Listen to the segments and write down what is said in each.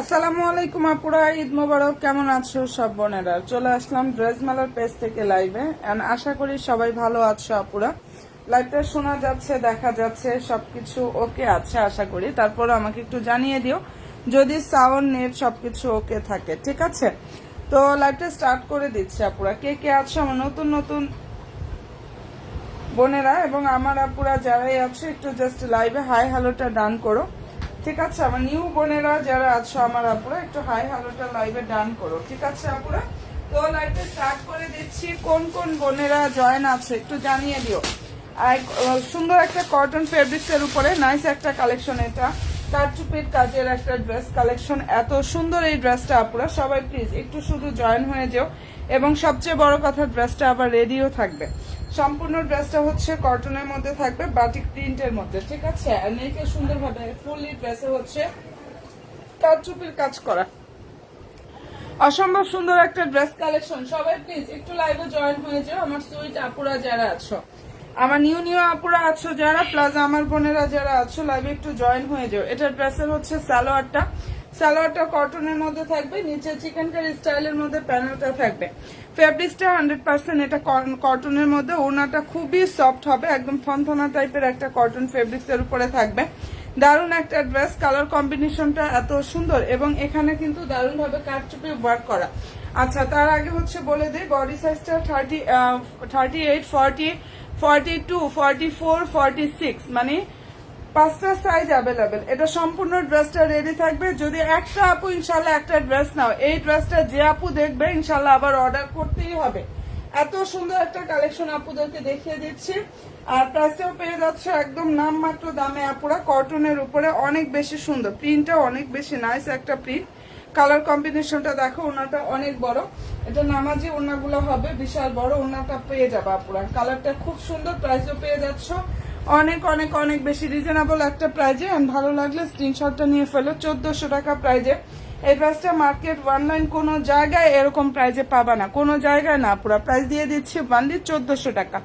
আসসালামু আলাইকুম আপুরা, ঈদ মোবারক। কেমন আছো সব বোনেরা? চলে আসলাম ড্রেস মেলার পেজ থেকে লাইভে। এন্ড আশা করি সবাই ভালো আছো আপুরা। লাইভটা শোনা যাচ্ছে, দেখা যাচ্ছে, সবকিছু ওকে আছে আশা করি। তারপর আমাকে একটু জানিয়ে দিও যদি সাউন্ড নেট সবকিছু ওকে থাকে, ঠিক আছে? তো লাইভটা স্টার্ট করে দিচ্ছি আপুরা। কে কে আছো আমার নতুন নতুন বোনেরা এবং আমার আপুরা যারাই আছে, একটু জাস্ট লাইভে হাই হ্যালোটা ডান করো, ঠিক আছে? আমার নিউ বোনেরা যারা আছো আমার আপুরা, একটু হাই হ্যালোটা লাইভে ডান করো, ঠিক আছে আপুরা? তো লাইভে স্টার্ট করে দিচ্ছি। কোন কোন বোনেরা জয়েন আছে একটু জানিয়ে দিও। আর সুন্দর একটা কটন ফেব্রিক্স এর উপরে নাইস একটা কালেকশন, এটা কারচুপির কাজের একটা ড্রেস কালেকশন। এত সুন্দর এই ড্রেসটা আপুরা, সবাই প্লিজ একটু শুধু জয়েন হয়ে যাও। এবং সবচেয়ে বড় কথা, ড্রেসটা আবার রেডিও থাকবে। সম্পূর্ণ ড্রেসটা হচ্ছে কটনের মধ্যে থাকবে, বাটিক প্রিন্টের মধ্যে, ঠিক আছে? আর নেকে সুন্দরভাবে ফুললি ড্রেসে হচ্ছে কারচুপির কাজ করা। অসম্ভব সুন্দর একটা ড্রেস কালেকশন। সবাই প্লিজ একটু লাইভে জয়েন হয়ে যাও। আমার সুইট আপুরা যারা আছো, আমার নিউ নিউ আপুরা আছো যারা, প্লাস আমার বোনেরা যারা আছো, লাইভে একটু জয়েন হয়ে যাও। এটা ড্রেসের হচ্ছে সালোয়ারটা কটনের মধ্যে থাকবে, নিচে চিকেন কারি স্টাইলের মধ্যে প্যানেলটা থাকবে। ফেব্রিক্সটা 100% এটা কটনের মধ্যে। ওড়নাটা খুবই সফট হবে, একদম থনথনা টাইপের একটা কটন ফেব্রিক্স এর উপরে থাকবে। দারুণ একটা ড্রেস, কালার কম্বিনেশনটা এত সুন্দর এবং এখানে কিন্তু দারুণ ভাবে কারচুপি ওয়ার্ক করা। আচ্ছা, তার আগে হচ্ছে বলে দিই বডি সাইজটা 38, 40, 42, 44, 46, মানে 5টা সাইজ অ্যাভেলেবেল। এটা সম্পূর্ণ ড্রেসটা রেডি থাকবে। যদি একটা আপু ইনশাল্লাহ একটা ড্রেস নাও, এই ড্রেসটা যে আপু দেখবে ইনশাল্লাহ আবার অর্ডার করতেই হবে। এত সুন্দর একটা কালেকশন আপুদেরকে দেখিয়ে দিচ্ছি। আর প্রাইসটাও পেয়ে যাচ্ছে একদম নামমাত্র দামে আপুরা, কটনের উপরে। অনেক বেশি সুন্দর প্রিন্টটাও, অনেক বেশি নাইস একটা প্রিন্ট। কালার কম্বিনেশনটা দেখো, ওনাটা অনেক বড়, এটা নামাজি ওনাগুলো হবে, বিশাল বড় ওনাটা পেয়ে যাবে আপুরা। কালারটা খুব সুন্দর, প্রাইসও পেয়ে যাচ্ছ অনেক অনেক অনেক বেশি রিজনেবল একটা প্রাইজে। ভালো লাগলে স্ক্রিনশটটা নিয়ে ফেলো। 1400 টাকা প্রাইজে এই ড্রেসটা। মার্কেট অনলাইন কোনো জায়গায় এরকম প্রাইজে পাবা না, কোনো জায়গায় না। পুরো প্রাইস দিয়ে দিচ্ছি বান্ডি 1400 টাকা।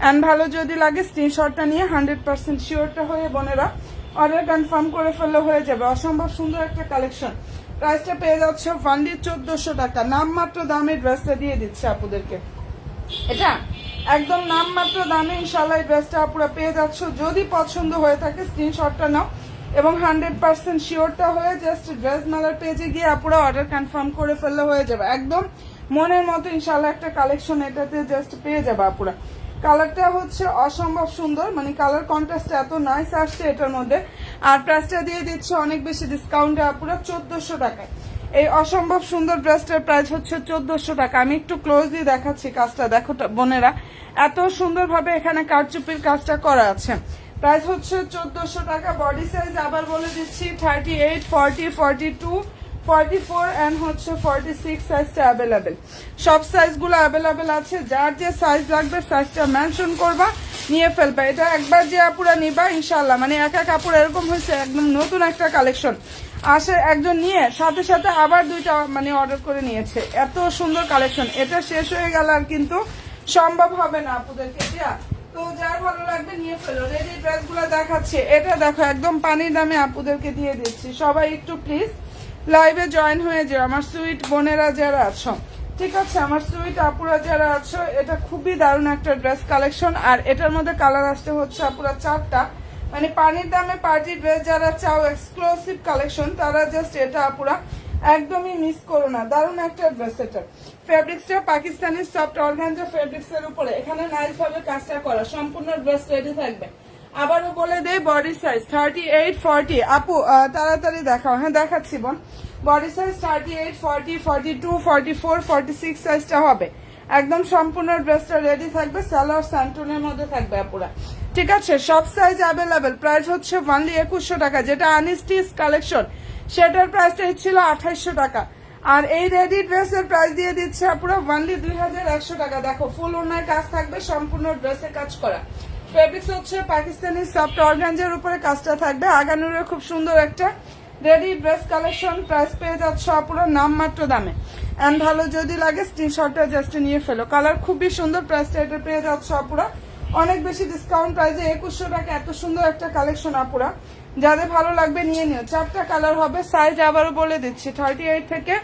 অ্যান্ড ভালো যদি লাগে স্ক্রিনশটটা নিয়ে 100% শিওরটা হয়ে বোনেরা অর্ডার কনফার্ম করে ফেললে হয়ে যাবে। অসম্ভব সুন্দর একটা কালেকশন। প্রাইসটা পেয়ে যাচ্ছে বান্ডি 1400 টাকা। নামমাত্র দামে ড্রেসটা দিয়ে দিচ্ছে আপুদেরকে। এটা একদম নামমাত্র দামে ইনশাল্লাহ এই ড্রেসটা আপুরা পেয়ে যাচ্ছ। যদি পছন্দ হয়ে থাকে স্ক্রিনশটটা নাও এবং 100% শিওরটা হয়ে জাস্ট ড্রেস মেলার পেজে গিয়ে আপুরা অর্ডার কনফার্ম করে ফেললে হয়ে যাবে। একদম মনের মতো ইনশাল্লাহ একটা কালেকশন এটাতে জাস্ট পেয়ে যাবে আপুরা। কালারটা হচ্ছে অসম্ভব সুন্দর, মানে কালার কন্ট্রাস্টটা এত নাইস আসছে এটার মধ্যে। আর প্রাইসটা দিয়ে দিচ্ছে অনেক বেশি ডিসকাউন্টে আপুরা 1400 টাকায়। এই অসম্ভব সুন্দর ড্রেসটার প্রাইস হচ্ছে 1400 টাকা। আমি একটু ক্লোজলি দেখাচ্ছি কাজটা, দেখো বোনেরা, এত সুন্দরভাবে এখানে কারচুপির কাজটা করা আছে। প্রাইস হচ্ছে 1400 টাকা। বডি সাইজ আবার বলে দিচ্ছি 38, 40, 42, 44 অ্যান্ড হচ্ছে 46 সাইজটা অ্যাভেলেবেল। সব সাইজগুলো অ্যাভেলেবেল আছে। যার যে সাইজ লাগবে সাইজটা মেনশন করবা, নিয়ে ফেলবা। এটা একবার যে আপুরা নিবা ইনশাল্লাহ, মানে এক কাপড় এরকম হয়েছে একদম নতুন একটা কালেকশন আসে, একজন নিয়ে সাথে সাথে আবার দুইটা মানে অর্ডার করে নিয়েছে। এত সুন্দর কালেকশন, এটা শেষ হয়ে গেল আর কিন্তু সম্ভব হবে না আপুদেরকে দেয়া। তো যার ভালো লাগবে নিয়ে ফেলো। রেডি ড্রেসগুলো দেখাচ্ছে, এটা দেখো একদম পানির দামে আপুদেরকে দিয়ে দিচ্ছি। সবাই একটু প্লিজ লাইভে জয়েন হয়ে যাও আমার সুইট বোনেরা যারা আছো, ঠিক আছে? আমার সুইট আপুরা যারা আছো, এটা খুবই দারুণ একটা ড্রেস কালেকশন। আর এটার মধ্যে কালার আসতে হচ্ছে আপুরা 4টা, মানে পানির দামে পার্টি ড্রেস যারা চাও এক্সক্লুসিভ কালেকশন, তারা জাস্ট এটা আপুরা একদমই মিস করো না। দারুণ একটা ড্রেস। এটা ফেব্রিক্সটা পাকিস্তানি সফট অর্গানজা ফেব্রিক্স এর উপরে এখানে নাইস ভাবে কাজটা করা। সম্পূর্ণ ড্রেস রেডি থাকবে। আবারও বলে দেই বডি সাইজ 38, 40। আপু তাড়াতাড়ি দেখাও। হ্যাঁ দেখাচ্ছি বোন। বডি সাইজ 38, 40, 42, 44, 46 সাইজটা হবে। একদম সম্পূর্ণ ড্রেসটা রেডি থাকবে। সালোয়ার স্যান্টনের মধ্যে থাকবে আপুরা, ঠিক আছে? সব সাইজ অ্যাভেলেবেল। প্রাইস হচ্ছে অনলি 2100 টাকা। যেটা আনস্টিচ কালেকশন সেটার প্রাইসটা ছিল 2800 টাকা। আর এই রেডি ড্রেসের প্রাইস দিয়ে দিচ্ছে আপুরা অনলি 2100 টাকা। দেখো ফুল ওনার কাজ থাকবে, সম্পূর্ণ ড্রেসে কাজ করা। ফেব্রিক্স হচ্ছে পাকিস্তানি সফট অর্গানজার উপরে কাজটা থাকবে। আগানুরে খুব সুন্দর একটা রেডি ড্রেস কালেকশন। প্রাইস পেয়ে যাচ্ছে আপুরা নামমাত্র দামে। এন্ড ভালো যদি লাগে স্ক্রিনশটটা জাস্ট নিয়ে ফেলো। কালার খুবই সুন্দর, প্রাইসটা এটা পেয়ে যাচ্ছে আপুরা অনেক বেশি ডিসকাউন্ট প্রাইসে 2100 টাকা এত সুন্দর একটা কালেকশন আপুরা, যাদের ভালো লাগবে নিয়ে নিও। 4টা কালার হবে, সাইজ আবারও বলে দিচ্ছি 38 থেকে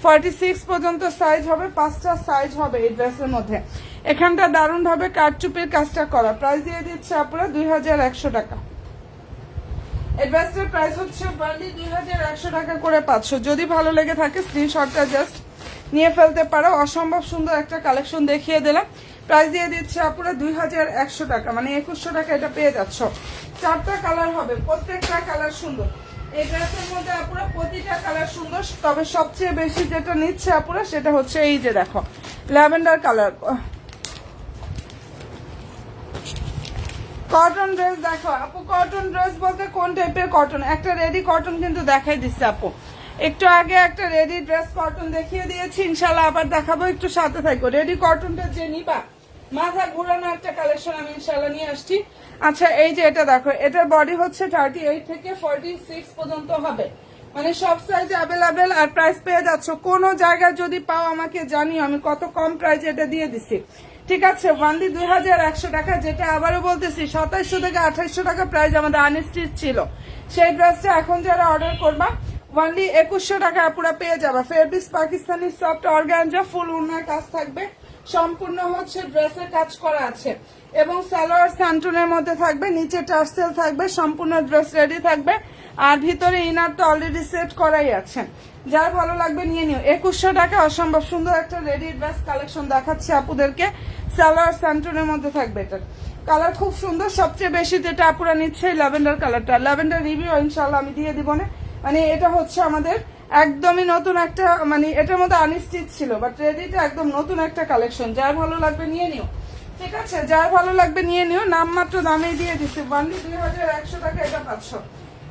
46 পর্যন্ত সাইজ হবে, 5টা সাইজ হবে এই ড্রেসের মধ্যে। এখানটা দারুণ ভাবে কারচুপির কাজটা করা, প্রাইস দিয়ে দিচ্ছে আপুরা 2100 টাকা। এই ড্রেসটার প্রাইস হচ্ছে বার্লি 2100 টাকা করে পাচ্ছ। যদি ভালো লেগে থাকে স্ক্রিনশটটা জাস্ট নিয়ে ফেলতে পারো। অসম্ভব সুন্দর একটা কালেকশন দেখিয়ে দিলাম, প্রাইস দিয়ে দিচ্ছে আপুরা 2100 টাকা, মানে 2100 টাকা এটা পেয়ে যাচ্ছ। 4টা কালার হবে, প্রত্যেকটা কালার সুন্দর এই ড্রেসের মধ্যে আপুরা, প্রতিটা কালার সুন্দর। তবে সবচেয়ে বেশি যেটা নিচ্ছে আপুরা সেটা হচ্ছে এই যে দেখো ল্যাভেন্ডার কালার কটন ড্রেস। দেখো আপু কটন ড্রেস বলতে কোন টাইপের কটন, একটা রেডি কটন কিন্তু দেখাই দিচ্ছে আপু, একটু আগে একটা রেডি ড্রেস কটন দেখিয়ে দিয়েছি, ইনশাল্লাহ আবার দেখাবো, একটু সাথে থাকো। রেডি কটনটা যে নিবা মাথা ঘুরানো একটা কালেকশন আমি ইনশাল্লাহ নিয়ে আসছি। আচ্ছা এই যে এটা দেখো, এটার বডি হচ্ছে 38 থেকে 46 পর্যন্ত হবে, মানে সব সাইজ অ্যাভেলেবেল। আর প্রাইস পেয়ে যাচ্ছ, কোনো জায়গায় যদি পাও আমাকে জানিও, আমি কত কম প্রাইসে এটা দিয়ে দিছি, ঠিক আছে। ওয়ানলি 2100 টাকা, যেটা আবারও বলতেছি 2700 থেকে 2800 টাকা প্রাইস আমাদের আনস্টিচ ছিল। সেই ড্রেসটা এখন যারা অর্ডার করবা ওয়ানলি 2100 টাকা পুরো পেয়ে যাবে। ফেব্রিক্স পাকিস্তানি সফট অর্গানজা, ফুল উন্নয় কাজ থাকবে, সম্পূর্ণ হচ্ছে ড্রেসের কাজ করা আছে এবং সালোয়ার স্যান্টনের মধ্যে থাকবে, নিচে টার্সেল থাকবে, সম্পূর্ণ ড্রেস রেডি থাকবে। আর ভিতরে ইনারটা অলরেডি সেট করাই আছে, যার ভালো লাগবে নিয়ে নিও। 2100 টাকা অসম্ভব সুন্দর একটা রেডি ড্রেস কালেকশন দেখাচ্ছি আপুদেরকে, সালোয়ার স্যান্টনের মধ্যে থাকবে। এটার কালার খুব সুন্দর, সবচেয়ে বেশি যেটা আপুরা নিচ্ছে ল্যাভেন্ডার কালারটা। ল্যাভেন্ডার রিভিউ ইনশাল্লাহ আমি দিয়ে দিব না, মানে এটা হচ্ছে আমাদের একদমই নতুন একটা, মানে এটার মধ্যে আনস্টিচ ছিল বাট রেডিটা একদম নতুন একটা কালেকশন, যার ভালো লাগবে নিয়ে নিও, ঠিক আছে। যার ভালো লাগবে নিয়ে নিও, নামমাত্র দামে দিয়ে দিচ্ছি ওয়ানলি 2100 টাকা এটা পাচ্ছ।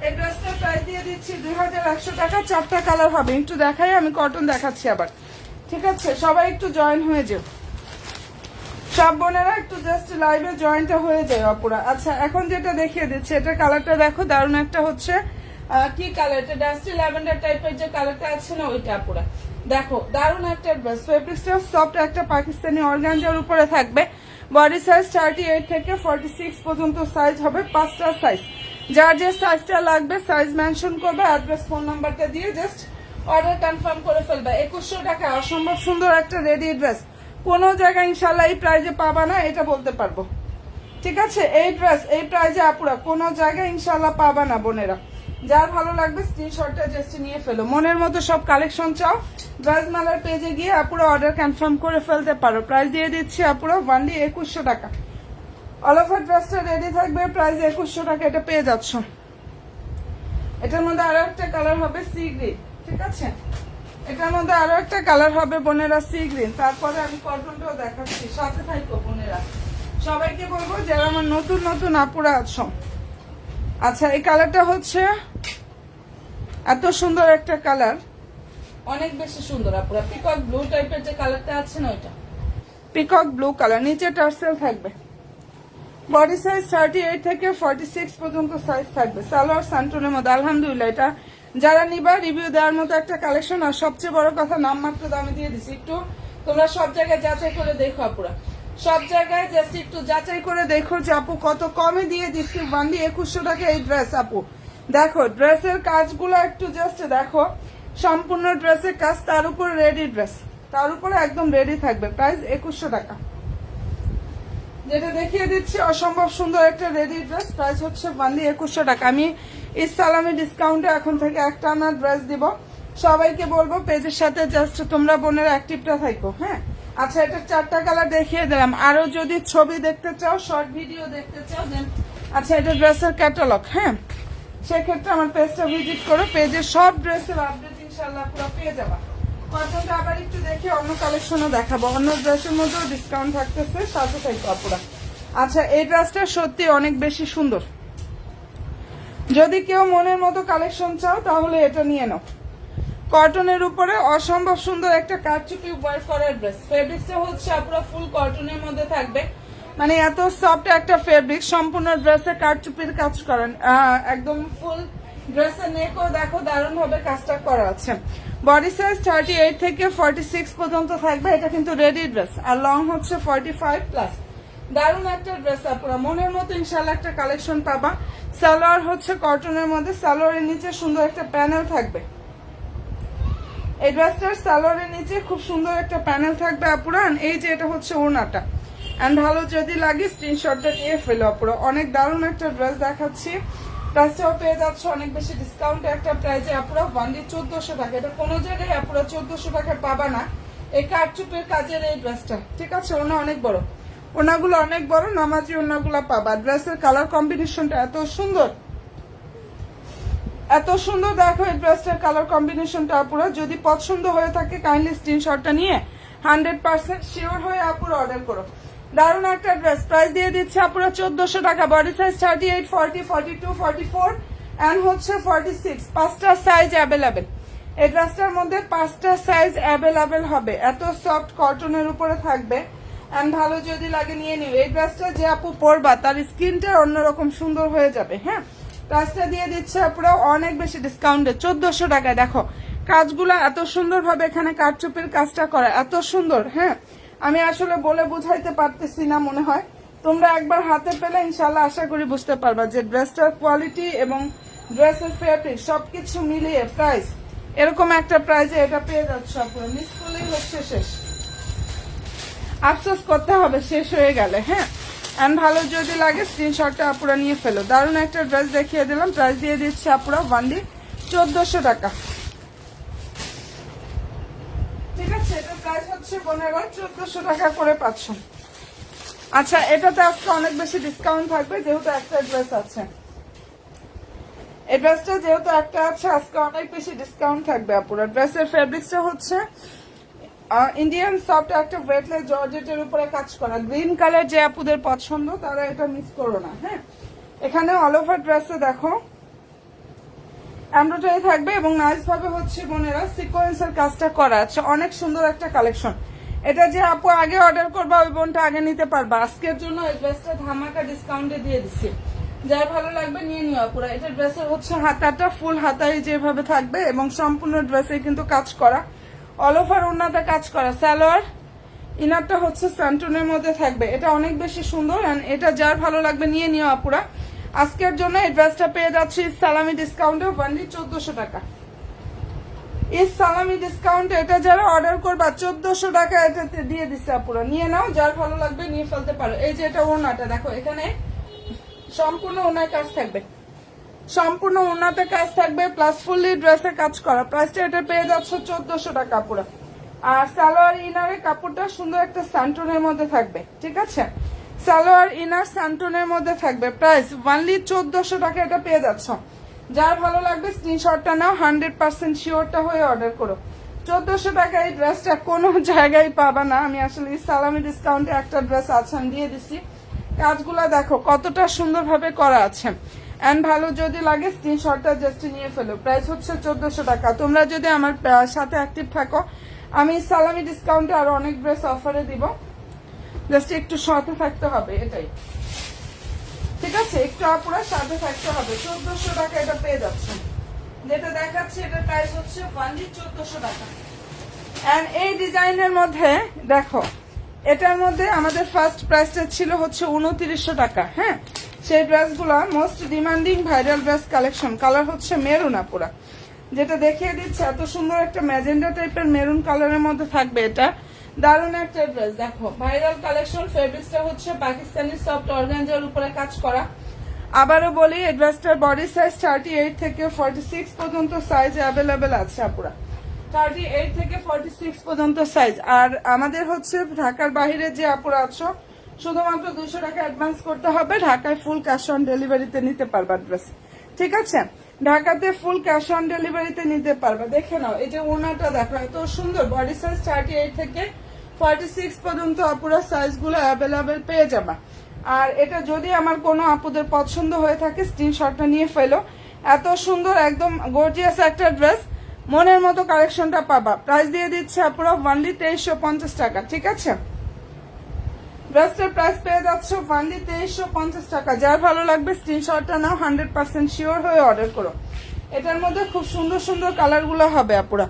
এই ড্রেসটার প্রাইস দিয়ে দিচ্ছি 2100 টাকা। 4টা কালার হবে, একটু দেখাই, আমি কটন দেখাচ্ছি আবার, ঠিক আছে। সবাই একটু জয়েন হয়ে যাও, সব বোনেরা একটু জাস্ট লাইভে জয়েনটা হয়ে যায় অপুরা। আচ্ছা এখন যেটা দেখিয়ে দিচ্ছে, এটা কালারটা দেখো দারুণ একটা হচ্ছে কি কালার, এটা ডাস্টি ল্যাভেন্ডার টাইপের যে কালারটা আছে না ওইটা আপুরা, দেখো দারুণ একটা ড্রেস। ফেব্রিক্সটা সফট একটা পাকিস্তানি অর্গানজার উপরে থাকবে। বডি সাইজ 38 থেকে 46 পর্যন্ত সাইজ হবে, 5টা সাইজ। যার যে সাইজটা লাগবে সাইজ মেনশন করবে, অ্যাড্রেস ফোন নাম্বারটা দিয়ে জাস্ট অর্ডার কনফার্ম করে ফেলবে। 2100 টাকা অসম্ভব সুন্দর একটা রেডি ড্রেস, কোনো জায়গায় ইনশাল্লাহ এই প্রাইজে পাবা না, এটা বলতে পারবো, ঠিক আছে। এই ড্রেস এই প্রাইজে আপুরা কোনো জায়গায় ইনশাল্লাহ পাবা না বোনেরা। যার ভালো লাগবে স্ক্রিনশটটা জাস্ট নিয়ে ফেলো। মনের মতো সব কালেকশন চাও ড্রেস মেলার পেজে গিয়ে আপুরা অর্ডার কনফার্ম করে ফেলতে পারো। প্রাইস দিয়ে দিচ্ছি আপুরা ওয়ানলি 2100 টাকা। অল ওভার ড্রেসটা রেডি থাকবে, প্রাইস 2100 টাকা এটা পেয়ে যাচ্ছ। এটার মধ্যে আরো একটা কালার হবে সি গ্রিন, ঠিক আছে। এটার মধ্যে আরো একটা কালার হবে বোনেরা সি গ্রিন। তারপরে আমি কটনটাও দেখাচ্ছি, সাথে থাকবো বোনেরা। সবাইকে বলবো যারা আমার নতুন নতুন আপুরা আছো, আচ্ছা এই কালারটা হচ্ছে এত সুন্দর একটা কালার, অনেক বেশি সুন্দর আপুরা। পিকক ব্লু টাইপের যে কালারটা আছে না ওইটা পিকক ব্লু কালার, নিচে টার্সেল থাকবে। বডি সাইজ 38 থেকে 46 পর্যন্ত সাইজ থাকবে, সালোয়ার স্যান্টনের মধ্যে। আলহামদুলিল্লাহ এটা যারা নিবা রিভিউ দেওয়ার মতো একটা কালেকশন। আর সবচেয়ে বড় কথা নামমাত্র দামে দিয়ে দিচ্ছি, একটু তোমরা সব জায়গায় যাচাই করে দেখো আপুরা, সব জায়গায় জাস্ট একটু যাচাই করে দেখো যে আপু কত কমে দিয়ে দিচ্ছি। ওয়ানলি 2100 টাকা এই ড্রেস আপু। দেখো ড্রেসের কাজগুলো একটু জাস্ট দেখো, সম্পূর্ণ ড্রেসের কাজ, তার উপর রেডি ড্রেস, তার উপরে একদম রেডি থাকবে। প্রাইস 2100 টাকা। যেটা দেখিয়ে দিচ্ছি অসম্ভব সুন্দর একটা রেডি ড্রেস, প্রাইস হচ্ছে ওয়ানলি 2100 টাকা। আমি ইসলামি ডিসকাউন্টে এখন থেকে একটা না ড্রেস দিব। সবাইকে বলবো পেজের সাথে জাস্ট তোমরা বোনের অ্যাক্টিভটা থাকো, হ্যাঁ। আচ্ছা এটা 4টা কালার দেখিয়ে দিলাম, আরো যদি ছবি দেখতে চাও, শর্ট ভিডিও দেখতে চাও দেন আচ্ছা এটা ড্রেসের ক্যাটালগ, হ্যাঁ, সেক্ষেত্রে আমার পেজটা ভিজিট করো, পেজে সব ড্রেসের আপডেট ইনশাল্লাহ পুরো পেয়ে যাবা। কটনটা আবার একটু দেখে অন্য কালেকশনও দেখাবো, অন্য ড্রেসের মধ্যেও ডিসকাউন্ট থাকতেছে, সাথে থাকবো আপুরা। আচ্ছা এই ড্রেসটা সত্যি অনেক বেশি সুন্দর, যদি কেউ মনের মতো কালেকশন চাও তাহলে এটা নিয়ে নাও। কটনের উপরে অসম্ভব সুন্দর একটা কারচুপি ওয়ার্ক করার ড্রেস। ফেব্রিক্সটা হচ্ছে আপুরা ফুল কটনের মধ্যে থাকবে, মানে এত সফট একটা ফেব্রিক, সম্পূর্ণ ড্রেসে কারচুপির কাজ করেন, একদম ফুল ড্রেসের নেকও দেখো দারুণ ভাবে কাজটা করা আছে। বডি সাইজ 38 থেকে 46 পর্যন্ত থাকবে, এটা কিন্তু রেডি ড্রেস, আর লং হচ্ছে 45+। দারুণ একটা ড্রেস আপুরা, মনের মতো ইনশাল্লাহ একটা কালেকশন পাবা। সালোয়ার হচ্ছে কটনের মধ্যে, সালোয়ারের নিচে সুন্দর একটা প্যানেল থাকবে। এই ড্রেসটার সালোয়ারের নিচে খুব সুন্দর একটা প্যানেল থাকবে আপুরা। এই যে এটা হচ্ছে ওড়নাটা, এন্ড ভালো যদি লাগে স্ক্রিনশটটা নিয়ে ফেলো আপুরা। অনেক দারুণ একটা ড্রেস দেখাচ্ছি, প্রাইসটাও পেয়ে যাচ্ছে অনেক বেশি ডিসকাউন্টে একটা প্রাইসে আপুরা, ওয়ানলি 1400 টাকা। এটা কোনো জায়গায় আপুরা 1400 টাকা পাবা না এই কারচুপের কাজের এই ড্রেসটা, ঠিক আছে। ওনা অনেক বড়, ওনাগুলো অনেক বড়, নামাজি ওনাগুলো পাবা। ড্রেসের কালার কম্বিনেশনটা এত সুন্দর, এত সুন্দর। দেখো এই ড্রেসটার কালার কম্বিনেশনটা আপুরা, যদি পছন্দ হয়ে থাকে কাইন্ডলি স্ক্রিনশটটা নিয়ে 100% শিওর হয়ে আপুরা অর্ডার করো। দারুণ একটা ড্রেস, প্রাইস দিয়ে দিচ্ছে আপুরা 1400 টাকা। বডি সাইজ 38, 40, 42, 44 এন্ড হচ্ছে 46, 5টা সাইজ অ্যাভেলেবেল। এই ড্রেসটার মধ্যে 5টা সাইজ অ্যাভেলেবেল হবে। এত সফট কটনের উপরে থাকবে, এন্ড ভালো যদি লাগে নিয়ে নিও। এই ড্রেসটা যে আপু পরবা তার স্কিনটা অন্যরকম সুন্দর হয়ে যাবে। হ্যাঁ, প্রাইসটা দিয়ে দিচ্ছে আপুরা অনেক বেশি ডিসকাউন্টে 1400 টাকায়। দেখো কাজগুলো এত সুন্দর ভাবে, এখানে কারচুপির কাজটা করা এত সুন্দর। হ্যাঁ, আমি আসলে বলে বুঝাইতে পারতেছি না, মনে হয় তোমরা একবার হাতে পেলে ইনশাল্লাহ আশা করি বুঝতে পারবা যে ড্রেসটার কোয়ালিটি এবং ড্রেসের ফেব্রিক সবকিছু মিলিয়ে প্রাইস এরকম একটা প্রাইসে এটা পেয়ে যাচ্ছে আপুরা। মিস করলেই হচ্ছে শেষ, আফসোস করতে হবে শেষ হয়ে গেলে। হ্যাঁ, এন্ড ভালো যদি লাগে স্ক্রিনশটটা আপুরা নিয়ে ফেলো। দারুণ একটা ড্রেস দেখিয়ে দিলাম, প্রাইস দিয়ে দিচ্ছে আপুরা ওয়ানলি 1400 টাকা। ঠিক আছে, এটা প্রাইস হচ্ছে 1400 টাকা করে পাচ্ছ। আচ্ছা, এটাতে আজকে অনেক বেশি ডিসকাউন্ট থাকবে যেহেতু একটা ড্রেস আছে। এই ড্রেসটা যেহেতু একটা আছে আজকে অনেক বেশি ডিসকাউন্ট থাকবে আপুরা। ড্রেসের ফেব্রিক্সটা হচ্ছে ইন্ডিয়ান সফট একটা ওয়েটলেস জর্জেটের উপরে কাজ করা। গ্রিন কালার যে আপুদের পছন্দ তারা এটা মিস করো না। হ্যাঁ, এখানে অল ওভার ড্রেসে দেখো এমব্রয়ডারি থাকবে এবং নাইস ভাবে হচ্ছে বোনেরা সিকোয়েন্সের কাজটা করা আছে। অনেক সুন্দর একটা কালেকশন। এটা যে আপু আগে অর্ডার করবা ওই বোনটা আগে নিতে পারবা। আজকের জন্য এই ড্রেসটা ধামাকা ডিসকাউন্টে দিয়ে দিচ্ছি, যার ভালো লাগবে নিয়ে নিও আপুরা। এটা ড্রেসের হচ্ছে হাতাটা ফুল হাতাই যেভাবে থাকবে এবং সম্পূর্ণ ড্রেসে কিন্তু কাজ করা, অল ওভার ওড়নাতে কাজ করা। সালোয়ার ইনারটা হচ্ছে স্যান্টনের মধ্যে থাকবে। এটা অনেক বেশি সুন্দর, এন্ড এটা যার ভালো লাগবে নিয়ে নিও আপুরা। আজকের জন্য এই ড্রেসটা পেয়ে যাচ্ছি সালামি ডিসকাউন্টে ওয়ানলি 1400 টাকা। এই সালামি ডিসকাউন্টে এটা যারা অর্ডার করবা 1400 টাকা এটাতে দিয়ে দিচ্ছে আপুরা। নিয়ে নাও, যার ভালো লাগবে নিয়ে ফেলতে পারো। এই যে এটা ওড়নাটা দেখো, এখানে সম্পূর্ণ ওড়নায় কাজ থাকবে, সম্পূর্ণ ওড়নাতে কাজ থাকবে প্লাস ফুললি ড্রেসে কাজ করা। প্রাইসটা এটা পেয়ে যাচ্ছে 1400 টাকা পুরো। আর সালোয়ার ইনারের কাপড়টা সুন্দর একটা স্যান্টনের মধ্যে থাকবে, ঠিক আছে। সালোয়ার ইনার স্যান্টনের মধ্যে থাকবে, প্রাইস ওয়ানলি 1400 টাকা এটা পেয়ে যাচ্ছ। যার ভালো লাগবে স্ক্রিনশটটা নাও, 100% শিওরটা হয়ে অর্ডার করো। 1400 টাকা এই ড্রেসটা কোনো জায়গায় পাবা না। আমি আসলে সালামি ডিসকাউন্টে একটা ড্রেস আছে দিয়ে দিচ্ছি। কাজগুলা দেখো কতটা সুন্দরভাবে করা আছে, এন্ড ভালো যদি লাগে স্ক্রিনশটটা জাস্ট নিয়ে ফেলো। প্রাইস হচ্ছে 1400 টাকা। তোমরা যদি আমার সাথে অ্যাক্টিভ থাকো আমি সালামি ডিসকাউন্টে আরো অনেক ড্রেস অফারে দিব, জাস্ট একটু সাথে থাকতে হবে, এটাই ঠিক আছে। একটু আপুরা সাথে থাকতে হবে। 1400 টাকা এটা পেয়ে যাচ্ছে। যেটা দেখাচ্ছি এটার প্রাইস হচ্ছে ওয়ানলি 1400 টাকা। এন্ড এই ডিজাইনের মধ্যে দেখো, এটার মধ্যে আমাদের ফার্স্ট প্রাইসটা ছিল হচ্ছে 2900 টাকা। হ্যাঁ, সেই ড্রেসগুলো most demanding viral dress collection. Colour হচ্ছে মেরুন আপুরা, যেটা দেখিয়ে দিচ্ছে এত সুন্দর একটা ম্যাজেন্ডা টাইপের মেরুন কালারের মধ্যে থাকবে। এটা দারুণ একটা ড্রেস, দেখো ভাইরাল কালেকশন। ফেব্রিক্সটা হচ্ছে পাকিস্তানি সফট অর্গানজার উপরে কাজ করা। আবারও বলি এই ড্রেসটার বডি সাইজ 38 থেকে 46 পর্যন্ত সাইজ অ্যাভেলেবেল আছে আপুরা। 38 থেকে 46 পর্যন্ত সাইজ। আর আমাদের হচ্ছে ঢাকার বাইরে যে আপুরা আছো শুধুমাত্র 200 টাকা অ্যাডভান্স করতে হবে। ঢাকায় ফুল ক্যাশ অন ডেলিভারিতে নিতে পারবা ড্রেস, ঠিক আছে। ঢাকাতে ফুল ক্যাশ অন ডেলিভারিতে নিতে পারবা। দেখে নাও এই যে ওনাটা দেখো এত সুন্দর। বডি সাইজ 38 থেকে 46 পর্যন্ত আপুরা সাইজগুলো অ্যাভেলেবেল পেয়ে যাবা। আর এটা যদি আমার কোনো আপুদের পছন্দ হয়ে থাকে স্ক্রিনশটটা নিয়ে ফেলো। এত সুন্দর একদম গর্জিয়াস একটা ড্রেস, মনের মতো কালেকশনটা পাবা। প্রাইস দিয়ে দিচ্ছে আপুরা ওয়ানলি 2350 টাকা, ঠিক আছে। ড্রেসটার প্রাইস পেয়ে যাচ্ছে ওয়ানলি 2350 টাকা। যার ভালো লাগবে স্ক্রিনশটটা নাও, 100% শিওর হয়ে অর্ডার করো। এটার মধ্যে খুব সুন্দর সুন্দর কালারগুলো হবে আপুরা।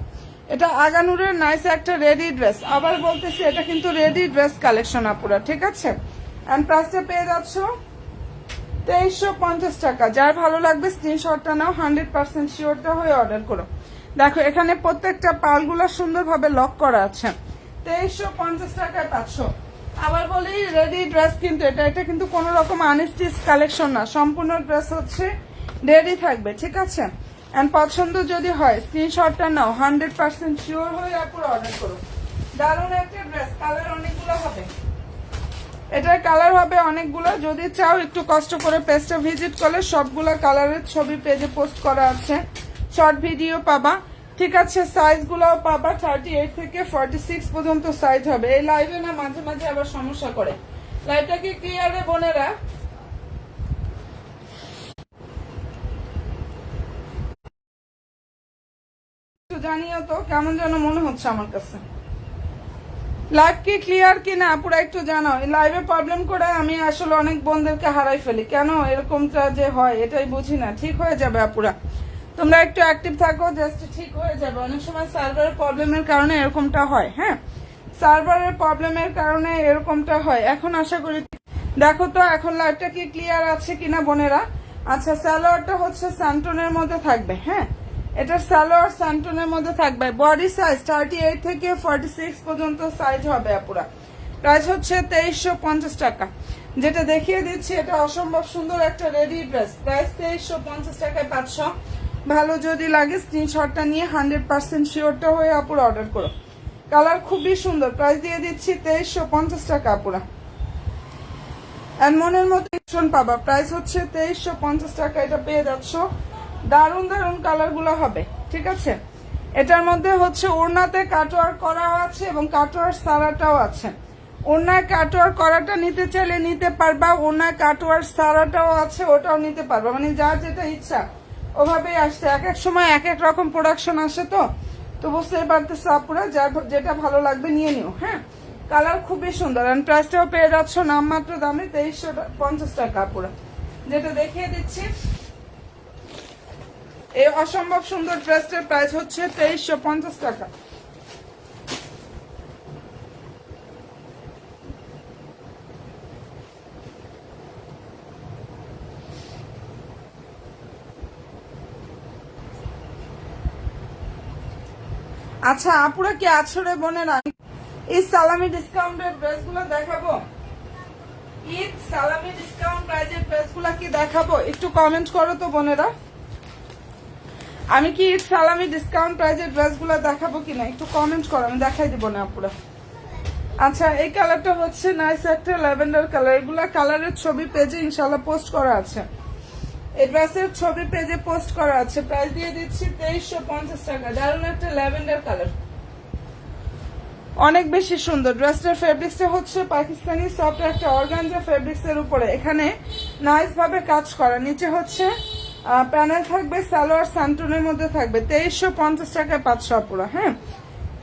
এটা আগানুরের নাইস একটা রেডি ড্রেস। আবার বলতেছি এটা কিন্তু রেডি ড্রেস কালেকশন আপুরা, ঠিক আছে। এন্ড প্রাইসটা পেয়ে যাচ্ছ 2350 টাকা। যার ভালো লাগবে স্ক্রিনশটটা নাও, 100% শিওরটা হয়ে অর্ডার করো। দেখো এখানে প্রত্যেকটা পালগুলো সুন্দরভাবে লক করা আছে। 2350 টাকায় পাচ্ছ। আবার বলি রেডি ড্রেস কিন্তু এটা কিন্তু কোনো রকম আনস্টিচ কালেকশন না, সম্পূর্ণ ড্রেস হচ্ছে রেডি থাকবে, ঠিক আছে। এন্ড পছন্দ যদি হয় স্ক্রিনশটটা নাও, 100% শিওর হয়ে পুরো অর্ডার করো। দারুণ একটা ড্রেস, কালার অনেকগুলো হবে, এটার কালার হবে অনেকগুলো। যদি চাও একটু কষ্ট করে পেজটা ভিজিট করলে সবগুলো কালারের ছবি পেজে পোস্ট করা আছে, শর্ট ভিডিও পাবা, ঠিক আছে। সাইজগুলোও পাবা, 38 থেকে 46 পর্যন্ত সাইজ হবে। এই লাইভে না মাঝে মাঝে আবার সমস্যা করে, লাইভটা কি ক্লিয়ারে বোনেরা? জানিও তো কেমন যেন মনে হচ্ছে আমার কাছে, লাইভ কি ক্লিয়ার কিনা পুরো একটু জানাও। লাইভে প্রবলেম করে আমি আসলে অনেক বোনদেরকে হারাই ফেলি, কেন এরকমটা যে হয় এটাই বুঝি না। ঠিক হয়ে যাবে আপুরা, তোমরা একটু অ্যাক্টিভ থাকো, জাস্ট ঠিক হয়ে যাবে। অনেক সময় সার্ভারের প্রবলেমের কারণে এরকমটা হয়, হ্যাঁ সার্ভারের প্রবলেমের কারণে এরকমটা হয়। এখন আশা করি দেখো তো এখন লাইভটা কি ক্লিয়ার আছে কিনা বোনেরা। আচ্ছা সালোয়ারটা হচ্ছে স্যান্টনের মধ্যে থাকবে, হ্যাঁ এটা সালোয়ার স্যান্টনের মধ্যে থাকবে। বডি সাইজ 38 থেকে 46 পর্যন্ত সাইজ হবে আপুরা। প্রাইস হচ্ছে 2350 টাকা। যেটা দেখিয়ে দিচ্ছি এটা অসম্ভব সুন্দর একটা রেডি ড্রেস, প্রাইস 2350 টাকায় পাচ্ছ। ভালো যদি লাগে স্ক্রিনশটটা নিয়ে 100% শিওরটা হয়ে আপুরা অর্ডার করো। কালার খুবই সুন্দর, প্রাইস দিয়ে দিচ্ছি 2350 টাকা আপুরা। এন্ড মনের মতো ভীষণ পাবা, প্রাইস হচ্ছে 2350 টাকা। এটা পেয়ে যাচ্ছ, দারুণ দারুণ কালার গুলো হবে, ঠিক আছে। এটার মধ্যে হচ্ছে ওড়নাতে কাটওয়ার্ক করা আছে এবং কাটওয়ার্ক সারাটাও আছে। ওড়নায় কাটওয়ার্ক করাটা নিতে চাইলে নিতে পারবা, ওড়নায় কাটওয়ার্ক সারাটাও আছে, ওটাও নিতে পারবা, মানে যার যেটা ইচ্ছা ওভাবেই আসছে। এক এক সময় এক এক রকম প্রোডাকশন আসে, তো বুঝতেই পারতেছো আপুরা, যার যেটা ভালো লাগবে নিয়ে নিও, হ্যাঁ কালার খুবই সুন্দর। এন্ড প্রাইসটাও পেয়ে যাচ্ছ নামমাত্র দামে 2350 টাকা আপুরা। যেটা দেখিয়ে দিচ্ছি এই অসম্ভব সুন্দর ড্রেসটার প্রাইস হচ্ছে 2350 টাকা। আচ্ছা আপুরা কি আছো রে বোনেরা? এই সালামি ডিসকাউন্টের ড্রেসগুলো দেখাবো, ঈদ সালামি ডিসকাউন্ট প্রাইজের ড্রেসগুলো কি দেখাবো? একটু কমেন্ট করো তো বোনেরা, আমি কি ঈদ সালামি ডিসকাউন্ট প্রাইজের ড্রেসগুলো দেখাবো কিনা একটু কমেন্ট করো, আমি দেখাই দিব না আপুরা। আচ্ছা এই কালারটা হচ্ছে নাইস একটা ল্যাভেন্ডার কালার, এগুলা কালারের ছবি পেজে ইনশাল্লাহ পোস্ট করা আছে, এই ড্রেসের ছবি পেজে পোস্ট করা আছে। প্রাইস দিয়ে দিচ্ছি 2350 টাকা। দারুণ একটা ল্যাভেন্ডার কালার, অনেক বেশি সুন্দর। ড্রেসটার ফেব্রিক্সটা হচ্ছে পাকিস্তানি সফট একটা অর্গানজা ফেব্রিক্স এর উপরে, এখানে নাইস ভাবে কাজ করা, নিচে হচ্ছে প্যানেল থাকবে, সালোয়ার স্যান্টনের মধ্যে থাকবে। 2350 টাকায় পাচ্ছ আপুরা, হ্যাঁ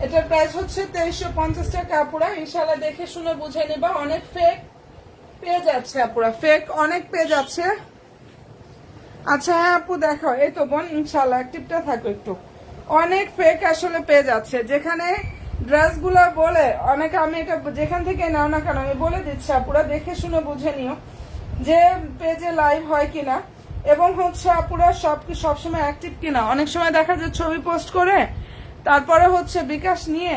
এটার প্রাইস হচ্ছে 2350 টাকা আপুরা। ইনশাল্লাহ দেখে শুনে বুঝে নেবা, অনেক ফেক পেজ আছে আপুরা, ফেক অনেক পেজ আছে। আচ্ছা হ্যাঁ আপু দেখাও, এই তো বোন ইনশাল্লাহ অ্যাক্টিভটা থাকো একটু। অনেক ফেক আসলে পেজ আছে যেখানে ড্রেসগুলো বলে অনেকে, আমি এটা যেখান থেকে নাও না কেন আমি বলে দিচ্ছি আপুরা, দেখে শুনে বুঝে নিও যে পেজে লাইভ হয় কিনা এবং হচ্ছে আপুরা সবসময় অ্যাক্টিভ কিনা। অনেক সময় দেখা যায় ছবি পোস্ট করে তারপরে হচ্ছে বিকাশ নিয়ে,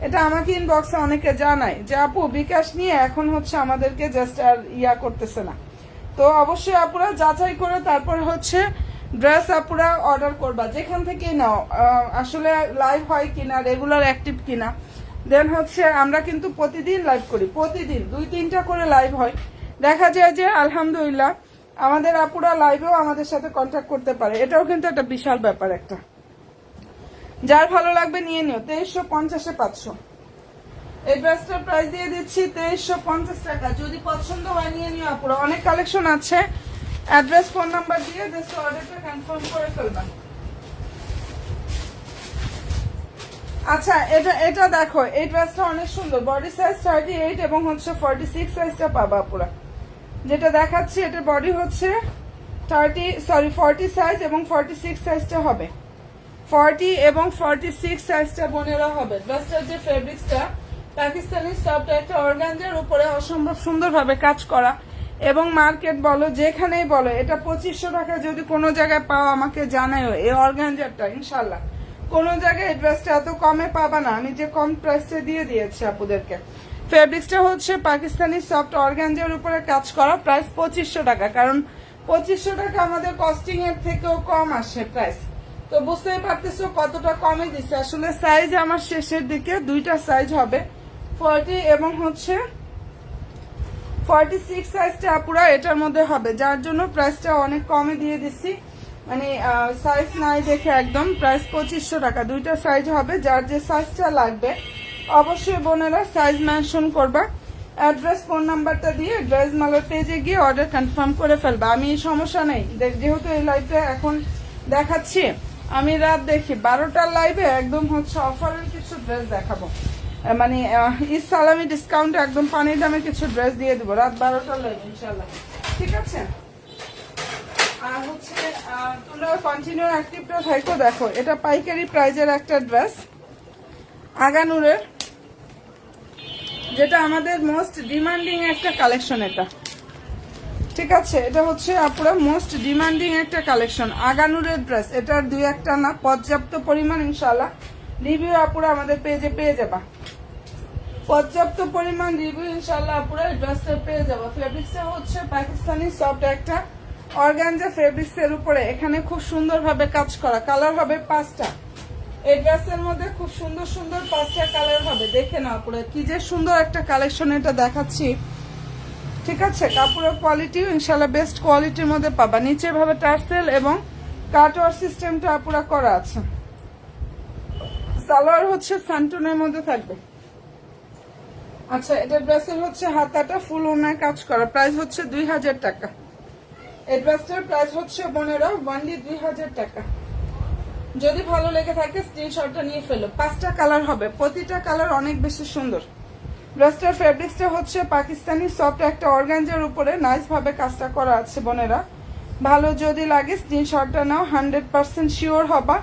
এটা আমাকে ইনবক্সে অনেকে জানায় যে আপু বিকাশ নিয়ে এখন হচ্ছে আমাদেরকে জাস্ট আর ইয়া করতেছে না। তো অবশ্যই আপুরা যাচাই করে তারপর হচ্ছে ড্রেস আপুরা অর্ডার করবা, যেখান থেকে নাও আসলে লাইভ হয় কিনা, রেগুলার অ্যাক্টিভ কিনা। দেন হচ্ছে আমরা কিন্তু প্রতিদিন লাইভ করি, প্রতিদিন 2-3টা করে লাইভ হয়। দেখা যায় যে আলহামদুলিল্লাহ আমাদের আপুরা লাইভেও আমাদের সাথে কন্ট্যাক্ট করতে পারে, এটাও কিন্তু একটা বিশাল ব্যাপার একটা। যার ভালো লাগবে নিয়ে নিও, 2350-এ পাচ্ছ। এই ড্রেসটার প্রাইস দিয়ে দিচ্ছি 2350 টাকা। যদি পছন্দ হয় নিয়ে নিও আপুরা, অনেক কালেকশন আছে। অ্যাড্রেস ফোন নাম্বার দিয়ে জাস্ট অর্ডারটা কনফার্ম করে ফেলবেন। আচ্ছা এটা দেখো, এই ড্রেসটা অনেক সুন্দর, বডি সাইজ 38 এবং হচ্ছে 46 সাইজটা পাবা আপুরা। যেটা দেখাচ্ছি এটার বডি হচ্ছে 40 সাইজ এবং 46 সাইজটা হবে, 40 এবং 46 সাইজটা বোনেরা হবে। ড্রেসটার যে ফেব্রিক্সটা পাকিস্তানি সফট একটা অর্গানজার উপরে অসম্ভব সুন্দরভাবে কাজ করা, এবং মার্কেট বলো যেখানেই বলো এটা 2500 টাকা যদি কোনো জায়গায় পাও আমাকে জানাইও। এই অর্গানজারটা ইনশাল্লাহ কোনো জায়গায় এই ড্রেসটা এত কমে পাবা না, আমি যে কম প্রাইসে দিয়ে দিয়েছি আপুদেরকে। ফেব্রিক্সটা হচ্ছে পাকিস্তানি সফট অর্গানজার উপরে কাজ করা, প্রাইস 2500 টাকা, কারণ 2500 টাকা আমাদের কস্টিং এর থেকেও কম আসে প্রাইস। তো বুঝতেই পারতেছো কতটা কমে দিচ্ছে। আসলে সাইজ আমার শেষের দিকে দুইটা সাইজ হবে, 40 এবং হচ্ছে 46 সাইজটা পুরো এটার মধ্যে হবে, যার জন্য প্রাইসটা অনেক কমে দিয়ে দিচ্ছি। মানে সাইজ নাই দেখে একদম প্রাইস 2500 টাকা। দুইটা সাইজ হবে, যার যে সাইজটা লাগবে অবশ্যই বোনেরা সাইজ মেনশন করবা, অ্যাড্রেস ফোন নাম্বারটা দিয়ে ড্রেস মালার পেজে গিয়ে অর্ডার কনফার্ম করে ফেলবা। আমি সমস্যা নেই, যেহেতু এই লাইভটা এখন দেখাচ্ছি, আমি রাত দেখি 12টার লাইভে একদম হচ্ছে অফারের কিছু ড্রেস দেখাবো, মানে ঈদ সালামি ডিসকাউন্ট একদম পানির দামে কিছু ড্রেস দিয়ে দেবো রাত 12টার লাইভে ইনশাল্লাহ, ঠিক আছে? আর হচ্ছে তোমরা কন্টিনিউ অ্যাক্টিভটা থাকো। দেখো এটা পাইকারি প্রাইজের একটা ড্রেস, আগানুরের, যেটা আমাদের মোস্ট ডিমান্ডিং একটা কালেকশন এটা, ঠিক আছে? এটা হচ্ছে আপুরা মোস্ট ডিমান্ডিং একটা কালেকশন, আগানুরের ড্রেস। এটার দুই একটা না, পর্যাপ্ত পরিমাণ ইনশাল্লাহ রিভিউ আপুরা আমাদের পেজে পেয়ে যাবা, পর্যাপ্ত পরিমাণ রিভিউ ইনশাল্লাহ আপুরা এই ড্রেসটা পেয়ে যাবা। ফেব্রিক্সটা হচ্ছে পাকিস্তানি সফট একটা অর্গানজা ফেব্রিক্সের উপরে এখানে খুব সুন্দরভাবে কাজ করা, কালার হবে 5টা। এই ড্রেসের মধ্যে খুব সুন্দর সুন্দর 5টা কালার হবে, দেখে নাও পুরো কি যে সুন্দর একটা কালেকশন এটা দেখাচ্ছি, ঠিক আছে? কাপড়ের কোয়ালিটিও ইনশাল্লাহ বেস্ট কোয়ালিটির মধ্যে পাবা। নিচে ভাবে টার্সেল এবং কাটওয়ার সিস্টেমটা পুরো করা আছে। সালোয়ার হচ্ছে সান্টনের মধ্যে থাকবে। আচ্ছা, এটা ড্রেসের হচ্ছে হাতাটা ফুল ওনায় কাজ করা, প্রাইস হচ্ছে 2000 টাকা। এই ড্রেসটার প্রাইস হচ্ছে বোনেরা ওনলি 2000 টাকা। যদি ভালো লেগে থাকে স্ক্রিনশটটা নিয়ে ফেলো। 5টা কালার হবে, প্রতিটা কালার অনেক বেশি সুন্দর। ড্রেসটার ফেব্রিক্সটা হচ্ছে পাকিস্তানি সফট একটা অর্গানজার উপরে নাইস ভাবে কাজটা করা আছে বোনেরা। ভালো যদি লাগে স্ক্রিনশটটা নাও, 100% শিওর হবা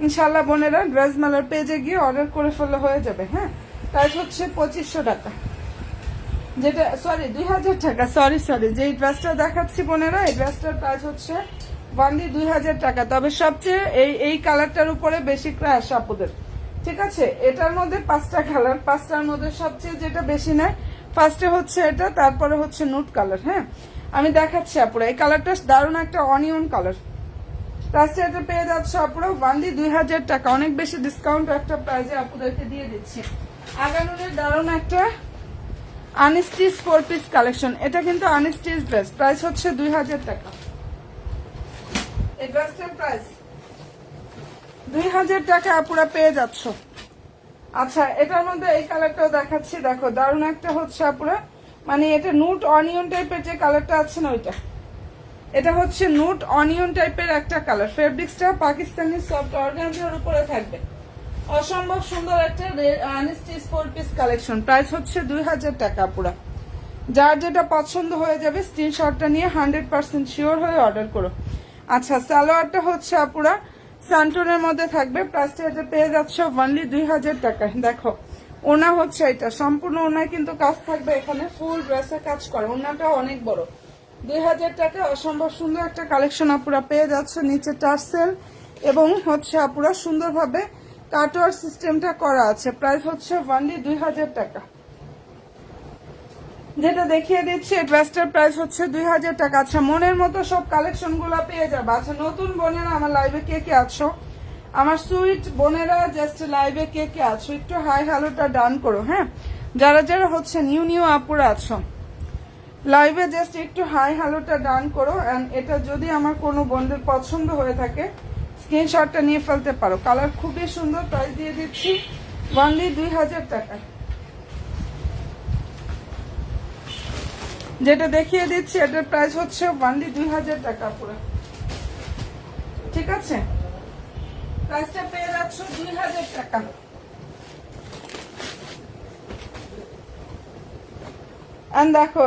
ইনশাল্লাহ বোনেরা। ড্রেস মেলার পেজে গিয়ে অর্ডার করে ফেললে হয়ে যাবে। হ্যাঁ, প্রাইস হচ্ছে 2500 টাকা, যেটা সরি 2000 টাকা, সরি যে ড্রেসটা দেখাচ্ছি বোনেরা, এই ড্রেসটার প্রাইস হচ্ছে ওনলি 2000 টাকা। তবে সবচেয়ে এই কালারটার উপরে বেশি ক্রাশ আপুদের, ঠিক আছে? এটার মধ্যে 5টা কালার, 5টার মধ্যে সবচেয়ে যেটা বেশি নেয় ফার্স্টে হচ্ছে এটা, তারপরে হচ্ছে নুট কালার। হ্যাঁ, আমি দেখাচ্ছি আপুরা, এই কালারটা দারুণ একটা অনিয়ন কালার। প্রাইসটা এটা পেয়ে যাচ্ছে আপুরা ওনলি 2000 টাকা, অনেক বেশি ডিসকাউন্ট একটা প্রাইজে আপুদেরকে দিয়ে দিচ্ছি। আগানুরের দারুণ একটা আনস্টিচ 4 পিস কালেকশন, এটা কিন্তু আনস্টিচ ড্রেস, প্রাইস হচ্ছে 2000 টাকা। এই ড্রেসটার প্রাইস 2000 টাকা আপুরা পেয়ে যাচ্ছ। আচ্ছা, এটার মধ্যে এই কালারটাও দেখাচ্ছি, দেখো দারুণ একটা হচ্ছে আপুরা, মানে এটা নুট অনিয়ন টাইপের যে কালারটা আছে না ওইটা, এটা হচ্ছে নুট অনিয়ন টাইপের একটা কালার। ফেব্রিক্সটা পাকিস্তানি সফট অর্গানজার উপরে থাকবে, অসম্ভব সুন্দর একটা আনস্টিচ 4 পিস কালেকশন। প্রাইস হচ্ছে 2000 টাকা পুরা। যার যেটা পছন্দ হয়ে যাবে স্ক্রিনশটটা নিয়ে 100% শিওর হয়ে অর্ডার করো। আচ্ছা, সালোয়ারটা হচ্ছে আপুরা সান্টনের মধ্যে থাকবে, প্রাইসটা এটা পেয়ে যাচ্ছে ওনলি 2000 টাকা। দেখো ওনা হচ্ছে এটা সম্পূর্ণ ওনায় কিন্তু কাজ থাকবে, এখানে ফুল ড্রেসে কাজ করে, ওনাটা অনেক বড়। 2000 টাকা অসম্ভব সুন্দর একটা কালেকশন আপুরা পেয়ে যাচ্ছে। নিচে টার্সেল এবং হচ্ছে আপুরা সুন্দরভাবে কাটওয়ার সিস্টেমটা করা আছে, প্রাইস হচ্ছে ওনলি 2000 টাকা। যেটা দেখিয়ে দিচ্ছি এই ড্রেসটার প্রাইস হচ্ছে 2000 টাকা। আচ্ছা, মনের মতো সব কালেকশন গুলা পেয়ে যাবে। আচ্ছা, নতুন বোনেরা আমার লাইভে কে কে আছো, আমার সুইট বোনেরা জাস্ট লাইভে কে কে আছো একটু হাই হ্যালোটা ডান করো। হ্যাঁ, যারা যারা হচ্ছে নিউ আপুরা আছো লাইভে জাস্ট একটু হাই হ্যালোটা ডান করো। এন্ড এটা যদি আমার কোনো বন্ধুর পছন্দ হয়ে থাকে স্ক্রিনশটটা নিয়ে ফেলতে পারো। কালার খুবই সুন্দর, প্রাইস দিয়ে দিচ্ছি ওনলি 2000 টাকা। যেটা দেখিয়ে দিচ্ছি এটার প্রাইস হচ্ছে ওনলি 2000 টাকা পুরো, ঠিক আছে? প্রাইসটা পেয়ে যাচ্ছ 2000 টাকা। এন্ড দেখো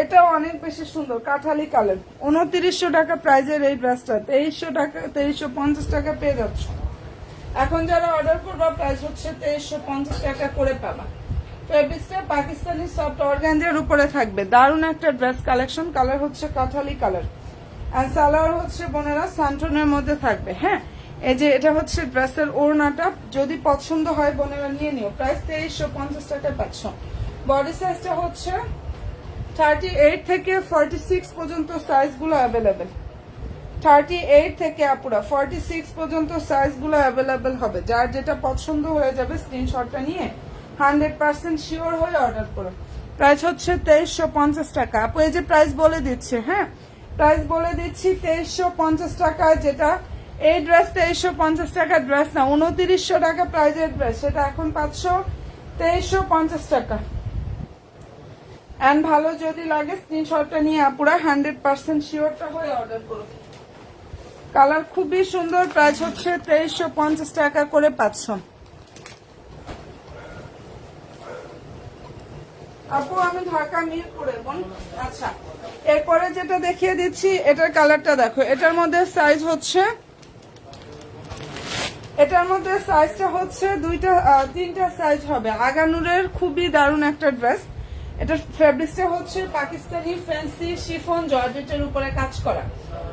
এটাও অনেক বেশি সুন্দর কাঠালি কালার, 2900 টাকা প্রাইজের এই ড্রেসটা 2300 টাকা 2350 টাকা পেয়ে যাচ্ছ। এখন যারা অর্ডার করবা প্রাইস হচ্ছে 2350 টাকা করে পাবা। ফেব্রিক্সটা পাকিস্তানি সফট অর্গানজার উপরে থাকবে। দারুণ একটা ড্রেস কালেকশন। কালার হচ্ছে কাঠালি কালার, আর সালোয়ার হচ্ছে বোনেরা স্যান্টনের মধ্যে থাকবে। হ্যাঁ, এই যে এটা হচ্ছে ড্রেসের ওড়নাটা, যদি পছন্দ হয় বোনেরা নিয়ে নিও। প্রাইস 2350 টাকায় পাচ্ছ। বডি সাইজটা হচ্ছে 38 থেকে 46 পর্যন্ত সাইজগুলো অ্যাভেলেবেল। 38 থেকে আপুরা 46 পর্যন্ত সাইজগুলো অ্যাভেলেবেল হবে। যার যেটা পছন্দ হয়ে যাবে স্ক্রিনশটটা নিয়ে 100% শিওর হয়ে অর্ডার করো। প্রাইস হচ্ছে 2350 টাকা। আপু এই যে প্রাইস বলে দিচ্ছে, হ্যাঁ প্রাইস বলে দিচ্ছি 2350 টাকা। যেটা এই ড্রেস 2350 টাকা ড্রেস না, 2900 টাকা প্রাইজের ড্রেস, সেটা এখন পাচ্ছ 2350 টাকা। এন্ড ভালো যদি লাগে স্ক্রিনশটটা নিয়ে আপুরা 100% শিওরটা হয়ে অর্ডার করো। কালার খুবই সুন্দর। প্রাইস হচ্ছে 2350 টাকা করে পাচ্ছ। আপু আমি ঢাকা মিরপুরে বোন। আচ্ছা, এরপরে যেটা দেখিয়ে দিচ্ছি এটার কালারটা দেখো। এটার মধ্যে সাইজটা হচ্ছে তিনটা সাইজ হবে। আগানুরের খুবই দারুণ একটা ড্রেস। এটার ফেব্রিক্সটা হচ্ছে পাকিস্তানি ফ্যান্সি শিফন জর্জেটের উপরে কাজ করা।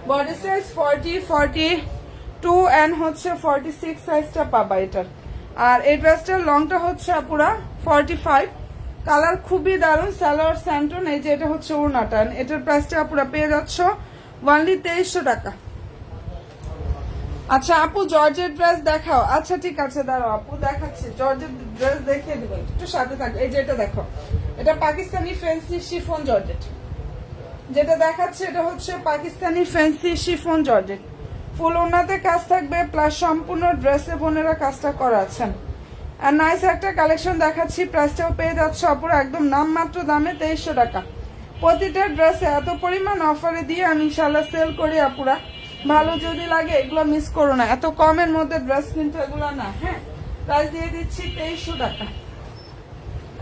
বডি সাইজ 40, 42 এন্ড হচ্ছে 46 সাইজটা পাবা এটার। আর এই ড্রেসটার লংটা হচ্ছে পুরা 45। কালার খুবই দারুণ। সালোয়ার স্যান্টন, এই যে এটা হচ্ছে ওড়নাটা। এটার প্রাইসটা পুরা পেয়ে যাচ্ছ অনলি 2300 টাকা। আচ্ছা আপু জর্জের ড্রেস দেখাও। আচ্ছা ঠিক আছে, দাঁড়াও আপু দেখাচ্ছি। জর্জের ড্রেস দেখিয়ে দিবেন, একটু সাথে থাকবে। এই যে এটা দেখো, এটা পাকিস্তানি ফ্যান্সি শিফন জর্জেট। যেটা দেখাচ্ছে এটা হচ্ছে পাকিস্তানি ফ্যান্সি শিফন জর্জেট। ফুল ওড়নাতে কাজ থাকবে, প্লাস সম্পূর্ণ ড্রেসে বোনেরা কাজটা করা আছেন। আর নাইস একটা কালেকশন দেখাচ্ছি। প্রাইসটাও পেয়ে যাচ্ছে অপর একদম নামমাত্র দামে 2300 টাকা। প্রতিটা ড্রেসে এত পরিমাণ অফারে দিয়ে আমি ইনশাল্লাহ সেল করি আপুরা। ভালো যদি লাগে এগুলো মিস করো না। এত কমের মধ্যে ড্রেস কিন্তু এগুলো না। হ্যাঁ, প্রাইস দিয়ে দিচ্ছি 2300 টাকা।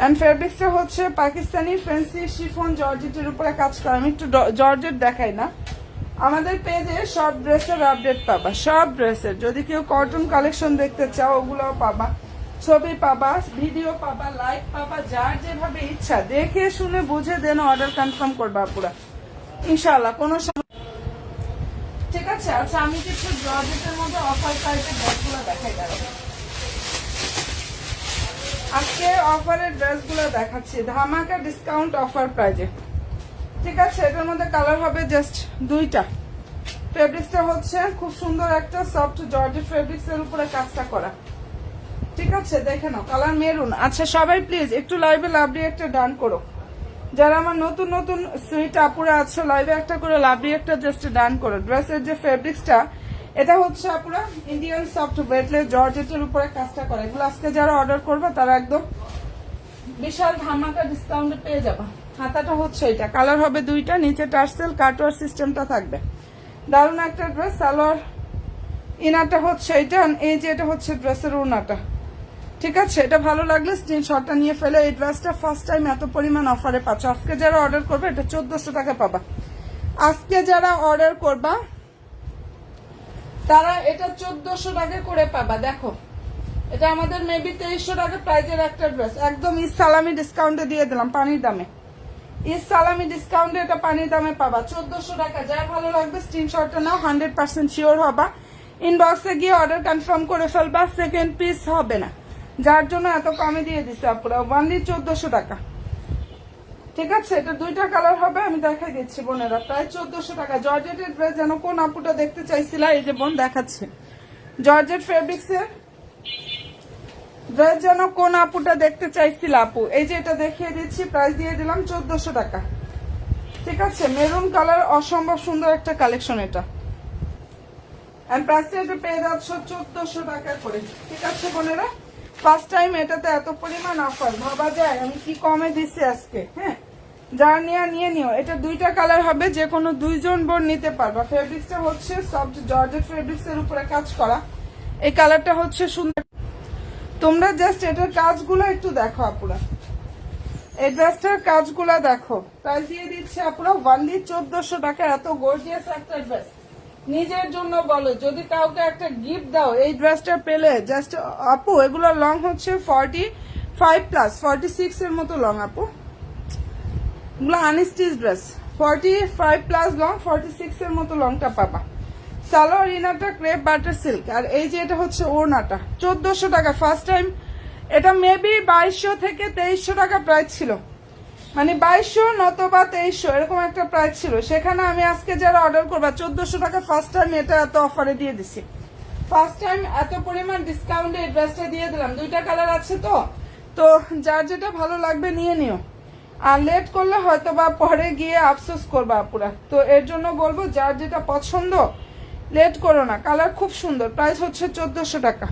এন্ড ফেব্রিক্সটা হচ্ছে পাকিস্তানি ফ্যান্সি শিফন জর্জেটের উপরে কাজ করা। আমি একটু জর্জেট দেখাই না। আমাদের পেজে সব ড্রেসের আপডেট পাবা, সব ড্রেসের। যদি কেউ কটন কালেকশন দেখতে চাও ওগুলোও পাবা, ছবি পাবা, ভিডিও পাবা, লাইভ পাবা। যার যেভাবে ইচ্ছা দেখে শুনে বুঝে দেন অর্ডার কনফার্ম করবা পুরা ইনশাআল্লাহ, কোনো সমস্যা। ঠিক আছে। আচ্ছা আমি কিছু জর্জেটের মধ্যে অফার টাইপের ড্রেসগুলো দেখাই। দাঁড়াবো, আজকে অফারের ড্রেসগুলো দেখাচ্ছি ধামাকা ডিসকাউন্ট অফার প্রাইজে। ঠিক আছে, এটার মধ্যে কালার হবে জাস্ট দুইটা। ফেব্রিক্সটা হচ্ছে খুব সুন্দর একটা সফট জর্জেট ফেব্রিক্সের উপরে কাজটা করা। ঠিক আছে, দেখে নাও, কালার মেরুন। আচ্ছা সবাই প্লিজ একটু লাইভে লাভলি একটা ডান করো। যারা আমার নতুন নতুন সুইট আপুরা আছো লাইভে একটা করে লাভলি একটা জাস্ট ডান করো। ড্রেসের যে ফেব্রিক্সটা এটা হচ্ছে আপুরা ইন্ডিয়ান সফট ওয়েটলেস জর্জেটের উপরে কাজটা করে। এগুলো আজকে যারা অর্ডার করবে তারা একদম বিশাল ধামাকা ডিসকাউন্টে পেয়ে যাবা। হাতাটা হচ্ছে এটা, কালার হবে দুইটা, নিচে টার্সেল কাটওয়ার সিস্টেমটা থাকবে। দারুণ একটা ড্রেস। সালোয়ার ইনারটা হচ্ছে এটা, এই যে এটা হচ্ছে ড্রেসের ওড়নাটা। ঠিক আছে, এটা ভালো লাগলে স্ক্রিনশটটা নিয়ে ফেলে। এই ড্রেসটা ফার্স্ট টাইম এত পরিমাণ অফারে পাচ্ছ। আজকে যারা অর্ডার করবে এটা 1400 টাকা পাবা। আজকে যারা অর্ডার করবা তারা এটা 1400 টাকা করে পাবা। দেখো এটা আমাদের মেবি 2300 টাকা প্রাইজের একটা ড্রেস, একদম ঈদ সালামি ডিসকাউন্টে দিয়ে দিলাম পানির দামে। ঈদ সালামি ডিসকাউন্টে এটা পানির দামে পাবা 1400 টাকা। যার ভালো লাগবে স্ক্রিনশটটা নাও, 100% শিওর হবা। ইনবক্সে গিয়ে অর্ডার কনফার্ম করে ফেলবা, সেকেন্ড পিস হবে না। যার জন্য এত কমে দিয়ে দিচ্ছে আপুরা, অনলি 1400 টাকা। ঠিক আছে, এটা দুইটা কালার হবে, আমি দেখাই দিচ্ছি বোনেরা। প্রায় 1400 টাকা। জর্জেটের ড্রেস যেন কোন আপুটা দেখতে চাইছিলা, এই যে বোন দেখাচ্ছে জর্জেট ফেব্রিক্সের ড্রেস যেন কোন আপুটা দেখতে চাইছিল আপু, এই যে এটা দেখিয়ে দিচ্ছি। প্রাইস দিয়ে দিলাম 1400 টাকা। ঠিক আছে, মেরুন কালার অসম্ভব সুন্দর একটা কালেকশন এটা। এন্ড প্রাইসটা এটা পেয়ে যাচ্ছ 1400 টাকা করে। ঠিক আছে বোনেরা, ফার্স্ট টাইম এটাতে এত পরিমাণ অফার, ভাবা যায় আমি কি কমে দিচ্ছি আজকে। হ্যাঁ, যার নিয়ে নিও। এটা দুইটা কালার হবে, যে কোনো দুইজন বোন নিতে পারবা। ফেব্রিক্সটা হচ্ছে সফট জর্জেট ফেব্রিক্স এর উপরে কাজ করা। এই কালারটা হচ্ছে সুন্দর। তোমরা জাস্ট এটার কাজগুলো একটু দেখো আপুরা, এই ড্রেসটার কাজগুলো দেখো। প্রাইস দিয়ে দিচ্ছে আপুরা অনলি 1400 টাকা। এত গর্জিয়াস একটা ড্রেস নিজের জন্য বলো, যদি কাউকে একটা গিফট দাও এই ড্রেসটা পেলে জাস্ট আপু। এগুলো লং হচ্ছে 40, 5+, 46 এর মতো লং আপু, এগুলো আনস্টিচ ড্রেস। 45+ লং, 46 এর মতো লংটা পাবা। সালোয়ার ইনারটা ক্রেপ বাটার সিল্ক, আর এই যে এটা হচ্ছে ওড়নাটা 1400 টাকা। ফার্স্ট টাইম এটা মেবি 2200 থেকে 2300 টাকা প্রাইস ছিল, মানে 2200 নতবা 2300 এরকম একটা প্রাইস ছিল। সেখানে আমি আজকে যারা অর্ডার করবা 1400 টাকা ফার্স্ট টাইম এটা এত অফারে দিয়ে দিছি। ফার্স্ট টাইম এত পরিমাণ ডিসকাউন্টে এই ড্রেসটা দিয়ে দিলাম। দুইটা কালার আছে তো, তো যার যেটা ভালো লাগবে নিয়ে নিও, আর লেট করলে হয়তো বা পরে গিয়ে আফসোস করবা আপুরা। তো এর জন্য বলবো যার যেটা পছন্দ লেট করো না। কালার খুব সুন্দর, প্রাইস হচ্ছে 1400 টাকা।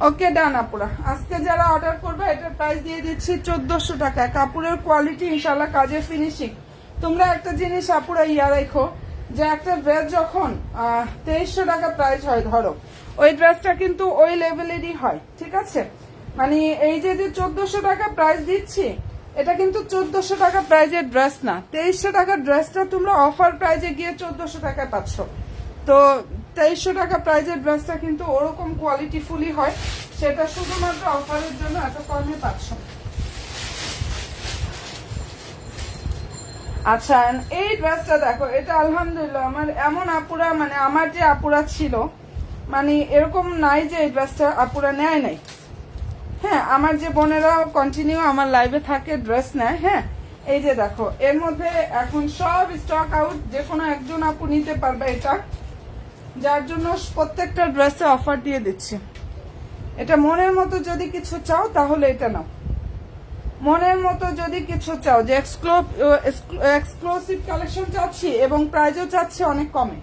ওকে ডান আপুরা, আজকে যারা অর্ডার করবে এটার প্রাইস দিয়ে দিচ্ছি 1400 টাকা। কাপড়ের কোয়ালিটি ইনশাল্লাহ, কাজের ফিনিশিং। তোমরা একটা জিনিস আপুরা ইয়া রাখো, যে একটা ড্রেস যখন 2300 টাকা প্রাইস হয় ধরো, ওই ড্রেসটা কিন্তু ওই লেভেলেরই হয়, ঠিক আছে? মানে এই যে 1400 টাকা প্রাইস দিচ্ছি, এটা কিন্তু 1400 টাকা প্রাইজের ড্রেস না। 2300 টাকার ড্রেসটা তোমরা অফার প্রাইজে গিয়ে 1400 টাকায় পাচ্ছ। তো 2300 টাকা প্রাইজের ড্রেসটা কিন্তু ওরকম কোয়ালিটি ফুলি হয়, সেটা শুধুমাত্র অফারের জন্য এত কমে পাচ্ছ। আচ্ছা, এই ড্রেসটা দেখো, এটা আলহামদুলিল্লাহ আমার এমন আপুরা, মানে আমার যে আপুরা ছিল, মানে এরকম নাই যে এই ড্রেসটা আপুরা নেয় নাই। হ্যাঁ, আমার যে বোনেরা কন্টিনিউ আমার লাইভে থাকে ড্রেস নেয়। হ্যাঁ, এই যে দেখো, এর মধ্যে এখন সব স্টক আউট, যে কোনো একজন আপু নিতে পারবে এটা, যার জন্য প্রত্যেকটা ড্রেসে অফার দিয়ে দিচ্ছি। এটা মনের মতো যদি কিছু চাও তাহলে এটা নাও। মনের মতো যদি কিছু চাও, যে এক্সক্লুসিভ কালেকশন চাচ্ছি এবং প্রাইজও চাচ্ছি অনেক কমে,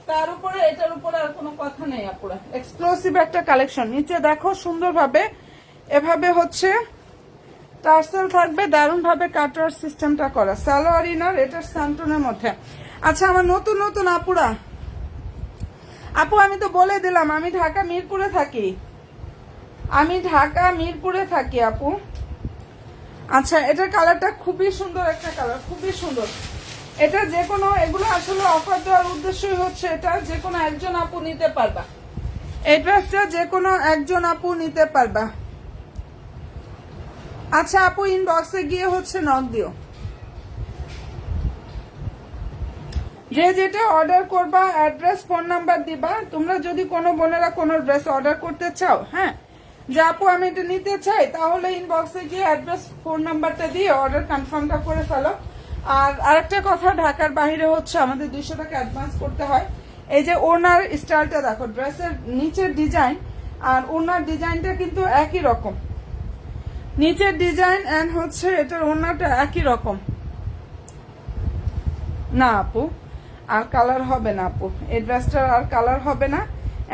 তার উপরে এটার উপরে আর কোনো কথা নেই আপুরা। এক্সক্লুসিভ একটা কালেকশন, নিচে দেখো সুন্দরভাবে এভাবে হচ্ছে টার্সেল থাকবে, দারুণ ভাবে কাটওয়ার্ক সিস্টেমটা করা। সালোয়ার ইনার, এটার স্যান্টনের মধ্যে। আচ্ছা, আমার নতুন নতুন আপুরা, আপু আমি তো বলে দিলাম আমি ঢাকা মিরপুরে থাকি, আমি ঢাকা মিরপুরে থাকি আপু। আচ্ছা, এটার কালারটা খুবই সুন্দর একটা কালার, খুবই সুন্দর। এটা যে কোনো, এগুলো আসলে অফার দেওয়ার উদ্দেশ্যই হচ্ছে এটা যে কোনো একজন আপু নিতে পারবা। এই ড্রেসটা যে কোনো একজন আপু নিতে পারবা। আচ্ছা আপু, ইনবক্সে গিয়ে হচ্ছে নক দিও। যে যেটা অর্ডার করবা অ্যাড্রেস ফোন নাম্বার দিবা। তোমরা যদি কোনো বোনেরা কোনো ড্রেস অর্ডার করতে চাও, হ্যাঁ, যে আপু আমি এটা নিতে চাই, তাহলে ইনবক্সে গিয়ে অ্যাড্রেস ফোন নাম্বারটা দিয়ে অর্ডার কনফার্মটা করে ফেলো। আর আরেকটা কথা, ঢাকার বাইরে হচ্ছে আমাদের 200 টাকা অ্যাডভান্স করতে হয়। এই যে ওনার স্টাইলটা দেখো, ড্রেসের নিচের ডিজাইন আর ওনার ডিজাইনটা কিন্তু একই রকম। নিচের ডিজাইন এন্ড হচ্ছে এটার ওনাটা একই রকম। না আপু, আর কালার হবে না আপু, এই ড্রেসটার আর কালার হবে না।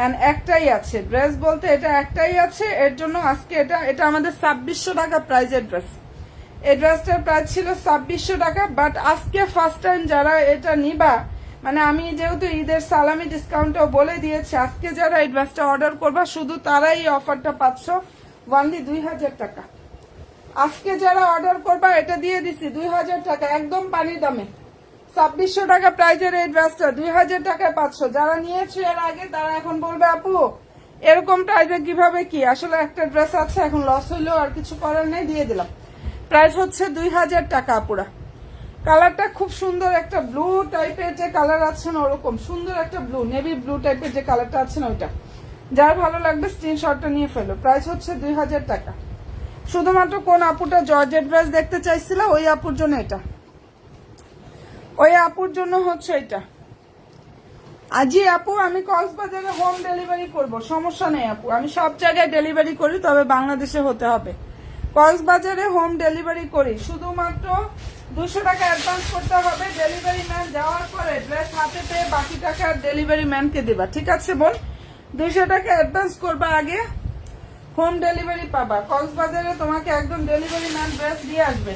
এন্ড একটাই আছে ড্রেস, বলতে এটা একটাই আছে। এর জন্য আজকে এটা আমাদের 2600 টাকা প্রাইজের ড্রেস। এই ড্রেসটার প্রাইস ছিল 2600 টাকা, বাট আজকে ফার্স্ট টাইম যারা এটা নিবা, মানে আমি যেহেতু ঈদের সালামি ডিসকাউন্টও বলে দিয়েছি, আজকে যারা এই ড্রেসটা অর্ডার করবা শুধু তারাই এই অফারটা পাচ্ছ, ওনলি 2000 টাকা। আজকে যারা অর্ডার করবা এটা দিয়ে দিছি 2000 টাকা, একদম পানির দামে। 2600 টাকা প্রাইজের এই ড্রেসটা 2000 টাকায় পাচ্ছ। যারা নিয়েছে এর আগে তারা এখন বলবে আপু এরকম প্রাইজে কিভাবে কি, আসলে একটা ড্রেস আছে, এখন লস হইলেও আর কিছু করার নেই, দিয়ে দিলাম। প্রাইস হচ্ছে 2000 টাকা আপুরা। কালারটা খুব সুন্দর, একটা ব্লু টাইপের যে কালার আছে না, ওরকম সুন্দর একটা ব্লু, নেভি ব্লু টাইপের যে কালারটা আছে না, ওইটা যার ভালো লাগবে স্ক্রিনশটটা নিয়ে ফেলো। প্রাইস হচ্ছে 2000 টাকা। শুধুমাত্র কোন আপুটা জর্জেট ড্রেস দেখতে চাইছিল ওই আপুর জন্য এটা, ওই আপুর জন্য হচ্ছে এটা। আজি আপু, আমি কক্সবাজারে হোম ডেলিভারি করব, সমস্যা নেই আপু, আমি সব জায়গায় ডেলিভারি করি, তবে বাংলাদেশে হতে হবে। কক্সবাজারে হোম ডেলিভারি করি, শুধুমাত্র 200 টাকা অ্যাডভান্স করতে হবে। ডেলিভারি ম্যান যাওয়ার পরে ড্রেস হাতে পেয়ে বাকি টাকা ডেলিভারি ম্যানকে দেবা, ঠিক আছে বোন? 200 টাকা অ্যাডভান্স করবা আগে, হোম ডেলিভারি পাবা। কক্সবাজারে তোমাকে একদম ডেলিভারি ম্যান ড্রেস দিয়ে আসবে,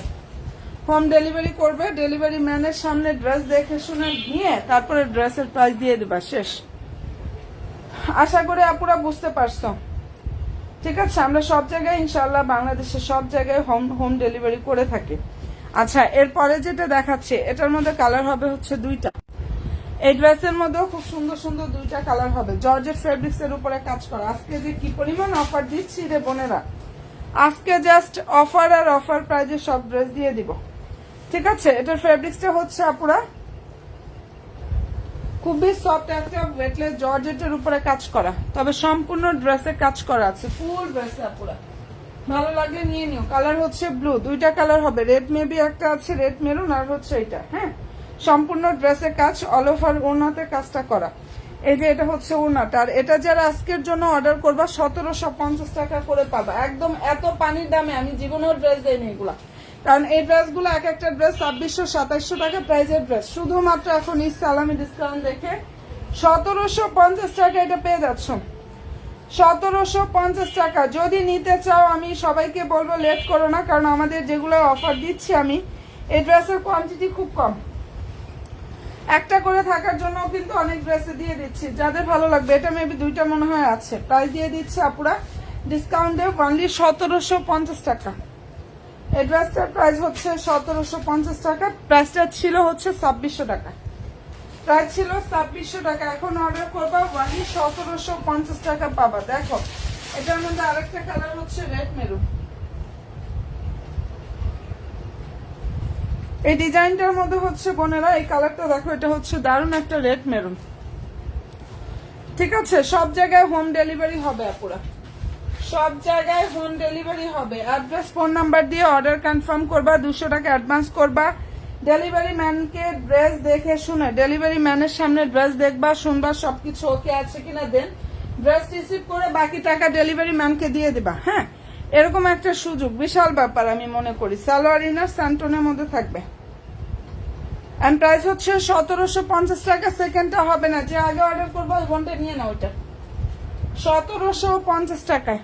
হোম ডেলিভারি করবে, ডেলিভারি ম্যানের সামনে ড্রেস দেখে শুনে নিয়ে তারপরে ড্রেসের প্রাইস দিয়ে দিবা, শেষ। আশা করি আপুরা বুঝতে পারছো, ঠিক আছে? আমরা সব জায়গায় ইনশাআল্লাহ বাংলাদেশের সব জায়গায় হোম ডেলিভারি করে থাকি। আচ্ছা, এরপরে যেটা দেখাচ্ছে এটার মধ্যে কালার হবে হচ্ছে 2টা। এই ড্রেসের মধ্যেও খুব সুন্দর সুন্দর 2টা কালার হবে, জর্জেট ফেব্রিক্স এর উপরে কাজ করা। আজকে যে কি পরিমাণ অফার দিচ্ছি রে বোনেরা, আজকে জাস্ট অফার আর অফার প্রাইজে সব ড্রেস দিয়ে দিব, ঠিক আছে। এটার ফেব্রিক্সটা হচ্ছে আপুরা খুবই সফট একটা ওয়েটলেস জর্জেটের উপরে কাজ করা, তবে সম্পূর্ণ ড্রেসে কাজ করা আছে, ফুল ড্রেসে আপুরা। ভালো লাগলে নিয়ে নিও। কালার হচ্ছে ব্লু, দুইটা কালার হবে, রেড মেবি একটা আছে, রেড মেরুন, আর হচ্ছে এটা। হ্যাঁ, সম্পূর্ণ ড্রেসে কাজ, অল ওভার ওড়নাতে কাজটা করা। এই যে এটা হচ্ছে ওড়নাটা। আর এটা যারা আজকের জন্য অর্ডার করবা 1750 টাকা করে পাবা, একদম এত পানির দামে আমি জীবনেও ড্রেস দেয়নি এগুলা, কারণ এই ড্রেসগুলো এক একটা ড্রেস 2600-2700 টাকা প্রাইজের ড্রেস। শুধুমাত্র এখন ঈদ সালামি ডিসকাউন্ট দেখে 1750 টাকা এটা পেয়ে যাচ্ছ, 1750 টাকা। যদি নিতে চাও আমি সবাইকে বলবো লেট করো না, কারণ আমাদের যেগুলো অফার দিচ্ছি আমি, এই ড্রেসের কোয়ান্টিটি খুব কম, একটা করে থাকার জন্য কিন্তু অনেক ড্রেসে দিয়ে দিচ্ছি। যাদের ভালো লাগবে, এটা মেবি দুইটা মনে হয় আছে, প্রাইস দিয়ে দিচ্ছি আপুরা ডিসকাউন্ট দেব অনলি 1750 টাকা। এই ড্রেসটার প্রাইস হচ্ছে 1750 টাকা, প্রাইসটা ছিল হচ্ছে 2600 টাকা, প্রাইস ছিল 2600 টাকা। এখন অর্ডার করবা অনলি 1750 টাকা পাবা। দেখো এটার মধ্যে আরেকটা কালার হচ্ছে রেড মেরুন, এই ডিজাইনটার মধ্যে হচ্ছে বোনেরা এই কালারটা দেখো, এটা হচ্ছে দারুণ একটা রেড মেরুন, ঠিক আছে। সব জায়গায় হোম ডেলিভারি হবে আপুরা, সব জায়গায় হোম ডেলিভারি হবে। অ্যাড্রেস ফোন নাম্বার দিয়ে অর্ডার কনফার্ম করবা, 200 টাকা অ্যাডভান্স করবা। ডেলিভারি ম্যানকে ড্রেস দেখে শুনে, ডেলিভারি ম্যানের সামনে ড্রেস দেখবা, শুনবা সবকিছু ওকে আছে কিনা, দেন ড্রেস রিসিভ করে বাকি টাকা ডেলিভারি ম্যানকে দিয়ে দিবা। হ্যাঁ, এরকম একটা সুযোগ বিশাল ব্যাপার আমি মনে করি। সালোয়ার ইনার স্যান্টনের মধ্যে থাকবে, এন্ড প্রাইস হচ্ছে 1750 টাকা। সেকেন্ডটা হবে না, যে আগে অর্ডার করবো ওই বোনটা নিয়ে নাও, ওইটা 1750 টাকায়।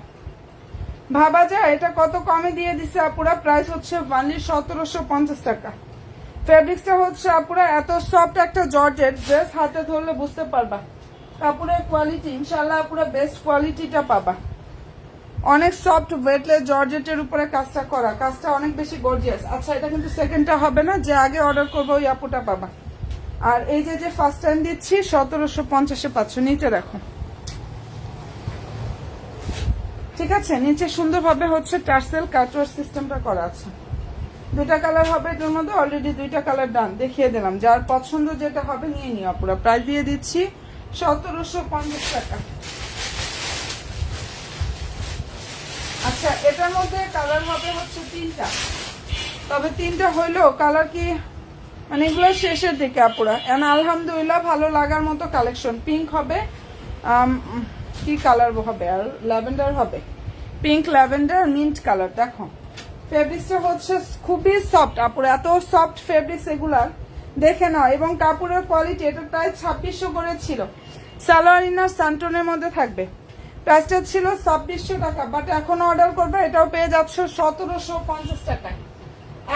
ভাবা যায় এটা কত কমে দিয়ে দিছে আপুরা। প্রাইস হচ্ছে অনলি 1750 টাকা। ফেব্রিক্সটা হচ্ছে আপুরা এত সফট একটা জর্জেট, ড্রেস হাতে ধরলে বুঝতে পারবা কাপড়ের কোয়ালিটি, ইনশাল্লাহ আপুরা বেস্ট কোয়ালিটিটা পাবা। অনেক সফট ওয়েটলেস জর্জেটের উপরে কাজটা করা, কাজটা অনেক বেশি গর্জিয়াস। আচ্ছা, এটা কিন্তু সেকেন্ডটা হবে না, যে আগে অর্ডার করবো ওই আপুটা পাবা। আর এই যে ফার্স্ট টাইম দিচ্ছি 1750-এ পাচ্ছ। নিচে দেখো, ঠিক আছে, নিচে সুন্দরভাবে হচ্ছে টার্সেল কাটওয়ার্ক সিস্টেমটা করা আছে। দুইটা কালার হবে এটার মধ্যে, অলরেডি দুইটা কালার ডান দেখিয়ে দিলাম। যার পছন্দ যেটা হবে নিয়ে নিও আপুরা। প্রাইস দিয়ে দিচ্ছি 1750 টাকা। আচ্ছা, এটার মধ্যে কালার হবে হচ্ছে 3টা, তবে 3টা হইলেও কালার কি মানে এগুলো শেষের দিকে আপুরা। আলহামদুলিল্লাহ ভালো লাগার মতো কালেকশন। পিঙ্ক হবে, কি কালার হবে, আর ল্যাভেন্ডার হবে, পিঙ্ক ল্যাভেন্ডার মিন্ট কালার। দেখো ফেব্রিক্সটা হচ্ছে খুবই সফট আপুরা, এত সফট ফেব্রিক্স এগুলার দেখে নাও। এবং কাপড়ের কোয়ালিটি, এটা প্রায় 2600 করে ছিল। সালোয়ার ইনার স্যান্টনের মধ্যে থাকবে, প্রাইসটা ছিল 2600 টাকা, বাট এখন অর্ডার করবে এটাও পেয়ে যাচ্ছ 1750 টাকায়।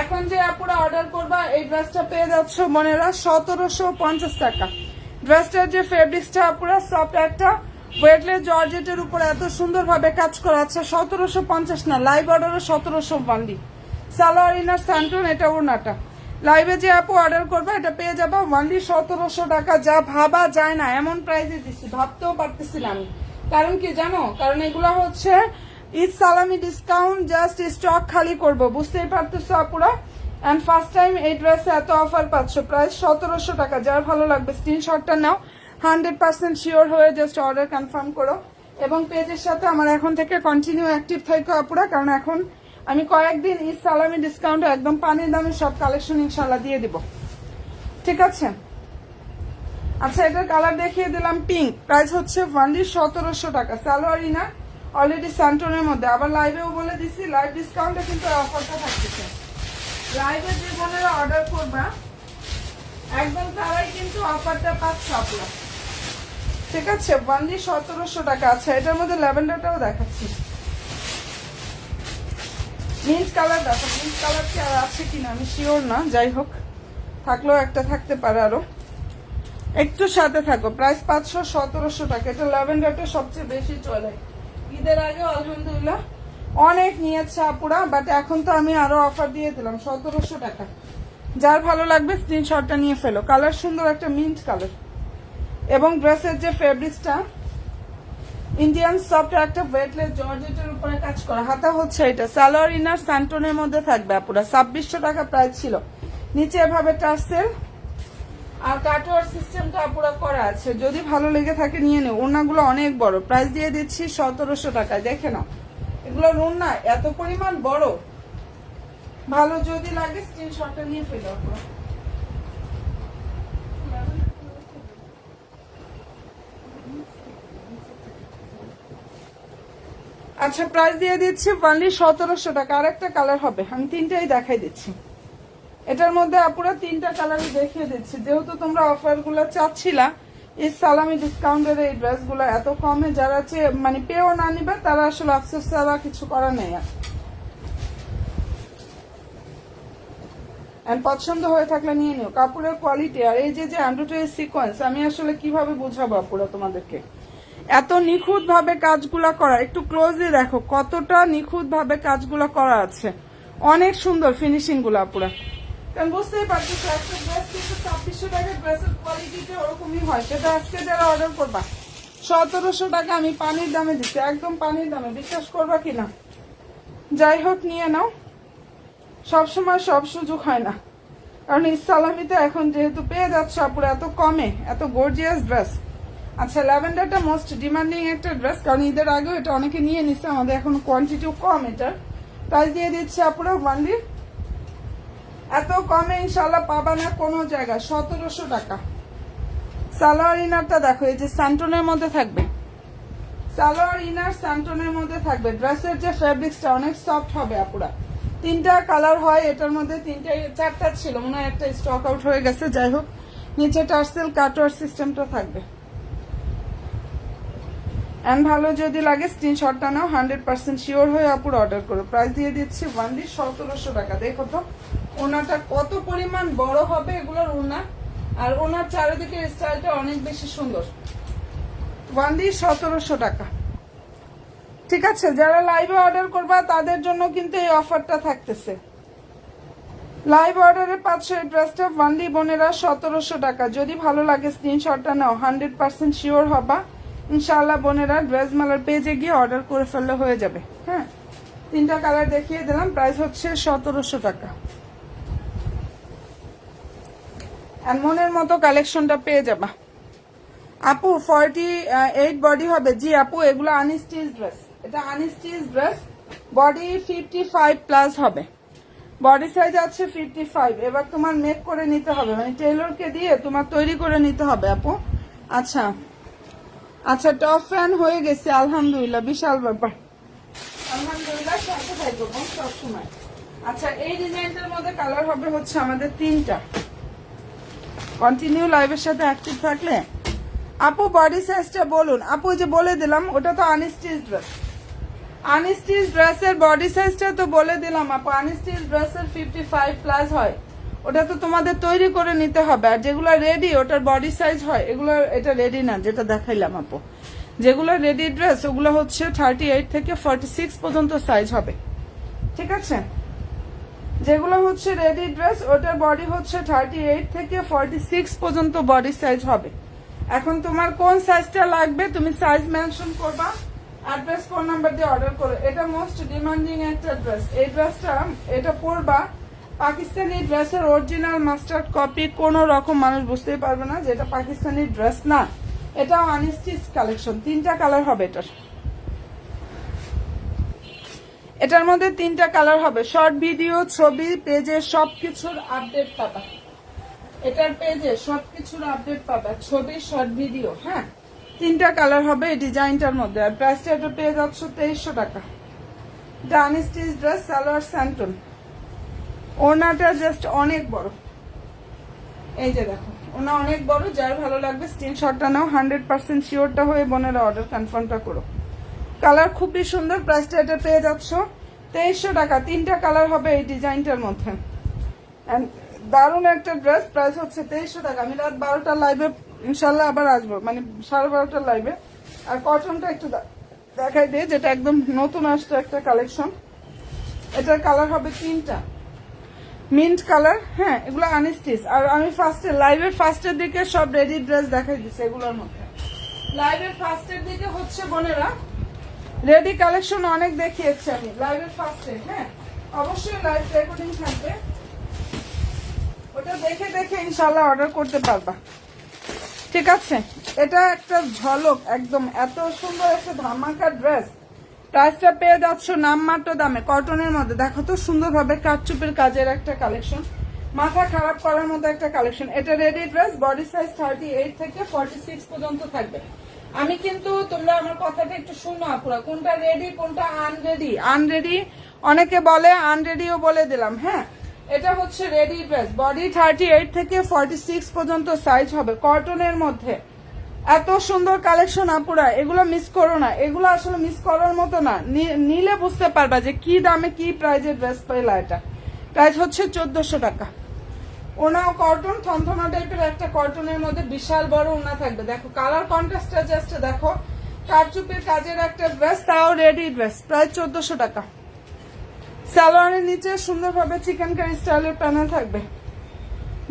এখন যে আপুরা অর্ডার করবা এই ড্রেসটা পেয়ে যাচ্ছ বোনেরা 1750 টাকা। ড্রেসটার যে ফেব্রিক্সটা আপুরা সফট একটা ওয়েটলেস জর্জেটের উপর এত সুন্দরভাবে কাজ করা আছে। 1750 না, লাইভ অর্ডারও 1750। সালোয়ার ইনার স্যান্টন, এটা ওড়নাটা। লাইভে যে আপু অর্ডার করবে এটা পেয়ে যাবো অনলি 1700 টাকা। যা ভাবা যায় না এমন প্রাইসে দিচ্ছি, ভাবতেও পারতেছি না আমি। কারণ কি জানো, কারণ এগুলো হচ্ছে ঈদ সালামি ডিসকাউন্ট, জাস্ট স্টক খালি করব, বুঝতেই পারতেছো আপুরা। এন্ড ফার্স্ট টাইম এই ড্রেসে এত অফার পাচ্ছ, প্রাইস 1700 টাকা। যার ভালো লাগবে স্ক্রিনশটটা নাও, 100% শিওর হয়ে জাস্ট অর্ডার কনফার্ম করো। এবং পেজের সাথে আমার এখন থেকে কন্টিনিউ অ্যাক্টিভ থাকো আপুরা, কারণ এখন আমি কয়েকদিন ঈদ সালামি ডিসকাউন্ট একদম পানির দামে সব কালেকশন ইনশাল্লাহ দিয়ে দিব, ঠিক আছে। আচ্ছা, এটার কালার দেখিয়ে দিলাম পিঙ্ক, প্রাইস হচ্ছে অনলি 1700 টাকা। সালোয়ার ইনার অলরেডি স্যান্টনের মধ্যে। আবার লাইভেও বলে দিচ্ছি, লাইভ ডিসকাউন্টে কিন্তু অফারটা থাকতেছে। লাইভে যে বোনেরা অর্ডার করবা একদম তারাই কিন্তু অফারটা পাচ্ছে আপনারা, ঠিক আছে। অনলি 1700 টাকা। আচ্ছা, এটার মধ্যে ল্যাভেন্ডারটাও দেখাচ্ছি, মিন্ট কালার। দেখো মিন্ট কালার কি আর আছে কিনা আমি শিওর না, যাই হোক থাকলেও একটা থাকতে পারে, আরো একটু সাথে থাকো। প্রাইস 500-1700 টাকা। এটা ল্যাভেন্ডারটা সবচেয়ে বেশি চলে, ঈদের আগে আলহামদুলিল্লাহ অনেক নিয়েছে আপুরা, বাট এখন তো আমি আরো অফার দিয়ে দিলাম 1700 টাকা। যার ভালো লাগবে স্ক্রিনশটটা নিয়ে ফেলো। কালার সুন্দর একটা মিন্ট কালার। এবং ড্রেসের যে ফেব্রিক্সটা ইন্ডিয়ান সফট একটা ওয়েটলেস জর্জেটের উপরে কাজ করা, হাতা হচ্ছে এটা। সালোয়ার ইনার স্যান্টনের মধ্যে থাকবে আপুরা, 2600 টাকা প্রাইস ছিল। নিচে এভাবে টার্সেল আর কাটওয়ার সিস্টেমটা আপুরা করা আছে, যদি ভালো লেগে থাকে নিয়ে নেও। ওড়নাগুলো অনেক বড়, প্রাইস দিয়ে দিচ্ছি 1700 টাকায়। দেখে নাও এগুলো ওড়না এত পরিমাণ বড়, ভালো যদি লাগে স্ক্রিনশটটা নিয়ে ফেলো আপুরা। আচ্ছা প্রাইস দিয়ে দিচ্ছি অনলি 1700 টাকা। আর একটা কালার হবে, আমি তিনটাই দেখাই দিচ্ছি। এটার মধ্যে আপুরা তিনটা কালারই দেখিয়ে দিচ্ছি, যেহেতু তোমরা অফার গুলো চাচ্ছিলা। এই সালামি ডিসকাউন্টের এই ড্রেসগুলো এত কমে, যারা মানে পেয়েও না নিবে তারা আসলে আফসোস ছাড়া কিছু করার নেই। আর পছন্দ হয়ে থাকলে নিয়ে নিও। কাপড়ের কোয়ালিটি আর এই যে অ্যান্ড্রয়েড সিকোয়েন্স, আমি আসলে কিভাবে বুঝাবো আপুরা তোমাদেরকে, এত নিখুঁত ভাবে কাজগুলা করা। একটু ক্লোজলি দেখো কতটা নিখুঁত ভাবে কাজগুলা করা আছে, অনেক সুন্দর ফিনিশিং গুলা পুরা। কারণ বুঝতেই পারছো একটা ড্রেস কিন্তু 2600 টাকার ড্রেসের কোয়ালিটিতে ওরকমই হয়। সেটা আজকে যারা অর্ডার করবা 1700 টাকা আমি পানির দামে দিচ্ছি, একদম পানির দামে, বিশ্বাস করবা কিনা। যাই হোক নিয়ে নাও, সবসময় সব সুযোগ হয় না, কারণ ইসলামিতে এখন যেহেতু পেয়ে যাচ্ছ আপুরা এত কমে এত গর্জিয়াস ড্রেস। আচ্ছা ল্যাভেন্ডারটা মোস্ট ডিমান্ডিং একটা ড্রেস, কারণ ঈদের আগেও এটা অনেকে নিয়ে নিচ্ছে, আমাদের এখন কোয়ান্টিটিও কম। এটার প্রাইস দিয়ে দিচ্ছে আপুরা ওয়ানলি, এত কমে ইনশাল্লাহ পাবা না কোনো জায়গায়, 1700 টাকা। সালোয়ার ইনারটা দেখো, এই যে স্যান্টনের মধ্যে থাকবে, সালোয়ার ইনার স্যান্টনের মধ্যে থাকবে। ড্রেসের যে ফেব্রিক্সটা অনেক সফট হবে আপুরা। তিনটা কালার হয় এটার মধ্যে, চারটা ছিল মনে হয়, একটা স্টক আউট হয়ে গেছে। যাই হোক নিচে টার্সেল কাটওয়ার সিস্টেমটা থাকবে। এন্ড ভালো যদি লাগে স্ক্রিনশটটা নাও, 100% শিওর হয়ে আপুর অর্ডার করো। প্রাইস দিয়ে দিচ্ছি ওয়ানলি 1700 টাকা। দেখো তো ওনাটা কত পরিমাণ বড় হবে এগুলোর ওনা, আর ওনার চারিদিকে স্টাইলটা অনেক বেশি সুন্দর। ওয়ানলি 1700 টাকা। ঠিক আছে, যারা লাইভে অর্ডার করবা তাদের জন্য কিন্তু এই অফারটা থাকতেছে। লাইভ অর্ডারে পাচ্ছ এই ড্রেসটা ওয়ানলি বোনেরা 1700 টাকা। যদি ভালো লাগে স্ক্রিনশটটা নাও, 100% শিওর হবা ইনশাআল্লাহ বোনেরা। ড্রেস মেলার পেজে গিয়ে অর্ডার করে ফেললে হয়ে যাবে। হ্যাঁ, তিনটা কালার দেখিয়ে দিলাম, প্রাইস হচ্ছে 1700 টাকা। আর মনের মতো কালেকশনটা পেয়ে যাবা। আপু 48 বডি হবে? জি আপু, এগুলো আনস্টিচ ড্রেস, এটা আনস্টিচ ড্রেস, বডি 55 প্লাস হবে। বডি সাইজ আছে 55। এবার তোমার মেক করে নিতে হবে, মানে টেইলরকে দিয়ে তোমার তৈরি করে নিতে হবে আপু। আচ্ছা আচ্ছা, টপ ফ্যান হয়ে গেছে আলহামদুলিল্লাহ, বিশাল ব্যাপার। আলহামদুলিল্লাহ, সাথে থাকবো সবসময়। আচ্ছা এই ডিজাইনটার মধ্যে কালার হবে হচ্ছে আমাদের তিনটা। কন্টিনিউ লাইভের সাথে অ্যাক্টিভ থাকলে আপু বডি সাইজটা বলুন। আপু যে বলে দিলাম, ওটা তো আনস্টিচ ড্রেস, আনস্টিচ ড্রেসের বডি সাইজটা তো বলে দিলাম আপু। আনস্টিচ ড্রেসের 55 প্লাস হয়, ওটা তো তোমাদের তৈরি করে নিতে হবে। আর যেগুলো রেডি ওটার বডি সাইজ হয়, এগুলো এটা রেডি না যেটা দেখাইলাম আপু। যেগুলো রেডি ড্রেস ওগুলো হচ্ছে 38 থেকে 46 পর্যন্ত সাইজ হবে। ঠিক আছে, যেগুলো হচ্ছে রেডি ড্রেস ওটার বডি হচ্ছে 38 থেকে 46 পর্যন্ত বডি সাইজ হবে। এখন তোমার কোন সাইজটা লাগবে তুমি সাইজ মেনশন করবা, অ্যাড্রেস ফোন নাম্বার দিয়ে অর্ডার করো। এটা মোস্ট ডিমান্ডিং একটা ড্রেস। এই ড্রেসটা এটা পরবা, পাকিস্তানি ড্রেসের অরিজিনাল মাস্টার্ড কপি, কোনো রকম মানুষ বুঝতেই পারবে না যে এটা পাকিস্তানি ড্রেস না। এটাও আনস্টিচ কালেকশন। তিনটা কালার হবে এটার মধ্যে তিনটা কালার হবে। শর্ট ভিডিও, ছবি, পেজে সবকিছুর আপডেট পাবা। এটার পেজে সবকিছুর আপডেট পাবা, ছবি, শর্ট ভিডিও। হ্যাঁ, তিনটা কালার হবে এই ডিজাইনটার মধ্যে। আর প্রাইসটা এটা পেয়ে যাচ্ছ 2300 টাকা। এটা আনস্টিচ ড্রেস, সালোয়ার স্যান্টন। ওনাটা জাস্ট অনেক বড়, এই যে দেখো ওনা অনেক বড়। যার ভালো লাগবে স্ক্রিনশটটা নাও, 100% শিওরটা হয়ে বোনেরা অর্ডার কনফার্মটা করো। কালার খুবই সুন্দর। প্রাইসটা এটা পেয়ে যাচ্ছ 2300 টাকা। তিনটা কালার হবে এই ডিজাইনটার মধ্যে। দারুণ একটা ড্রেস, প্রাইস হচ্ছে 2300 টাকা। আমি রাত 12টার লাইভে ইনশাল্লাহ আবার আসবো, মানে 12:30টার লাইভে। আর কটনটা একটু দেখাই দিয়ে, যেটা একদম নতুন আসছে একটা কালেকশন। এটার কালার হবে তিনটা, মিন্ট কালার। হ্যাঁ, এগুলো আনস্টিচ। আর আমি লাইভের ফার্স্টের দিকে সব রেডি ড্রেস দেখাই দিচ্ছি এগুলোর মধ্যে। লাইভের ফার্স্টের দিকে হচ্ছে বোনেরা রেডি কালেকশন অনেক দেখিয়েছি আমি লাইভের ফার্স্টে। হ্যাঁ, অবশ্যই লাইভ রেকর্ডিং থাকবে, ওটা দেখে দেখে ইনশাল্লাহ অর্ডার করতে পারবা। ঠিক আছে, এটা একটা ঝলক একদম, এত সুন্দর একটা ধামাকা ড্রেস। প্রাইসটা পেয়ে যাচ্ছ নামমাত্র দামে, কটনের মধ্যে। দেখো তো সুন্দরভাবে কাটচুপের কাজের একটা কালেকশন, মাথা খারাপ করার মতো একটা কালেকশন। এটা রেডি ড্রেস, বডি সাইজ 38 থেকে 46 পর্যন্ত থাকবে। আমি কিন্তু তোমরা আমার কথাটা একটু শুনো আপুরা, কোনটা রেডি কোনটা আনরেডি। আনরেডি অনেকে বলে, আনরেডিও বলে দিলাম। হ্যাঁ, এটা হচ্ছে রেডি ড্রেস, বডি 38 থেকে 46 পর্যন্ত সাইজ হবে, কটনের মধ্যে। এত সুন্দর কালেকশন আপুরা, এগুলো মিস করো না, এগুলো আসলে মিস করার মতো না। নিলে বুঝতে পারবা যে কি দামে কি প্রাইজের ড্রেস পেলা। এটা প্রাইস হচ্ছে 1400 টাকা। ওনাও কটন, থনথনা টাইপের একটা কটনের মধ্যে বিশাল বড় ওনা থাকবে। দেখো কালার কন্ট্রাস্টটা জাস্ট দেখো, কারচুপির কাজের একটা ড্রেস, তাও রেডি ড্রেস, প্রায় 1400 টাকা। সালোয়ারের নিচে সুন্দরভাবে চিকেন কারি স্টাইলের প্যানেল থাকবে।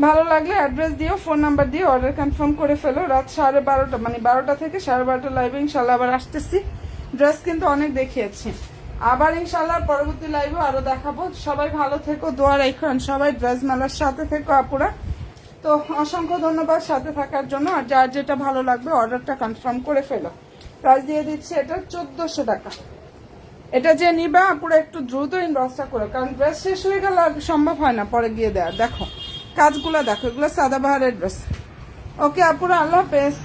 ভালো লাগলে অ্যাড্রেস দিও, ফোন নাম্বার দিয়ে অর্ডার কনফার্ম করে ফেলো। রাত 12:30 মানে 12টা থেকে 12:30 লাইভে ইনশাল্লাহ আবার আসতেছি। ড্রেস কিন্তু অনেক দেখিয়েছি, আবার ইনশাল্লাহ পরবর্তী লাইভে আরো দেখাবো। সবাই ভালো থেকো, দোয়া রাখুন, সবাই ড্রেস মেলার সাথে থেকো আপুরা। তো অসংখ্য ধন্যবাদ সাথে থাকার জন্য। আর যার যেটা ভালো লাগবে অর্ডারটা কনফার্ম করে ফেলো। প্রাইস দিয়ে দিচ্ছি এটা 1400 টাকা। এটা যে নিবা আপুরা একটু দ্রুত ইনবক্সটা করো, কারণ ড্রেস শেষ হয়ে গেলে আর সম্ভব হয় না পরে গিয়ে দেওয়ার। দেখো কাজগুলো দেখো, এগুলো সাদাবাহারের ড্রেস। ওকে আপুরা, আল্লাহ হাফেজ।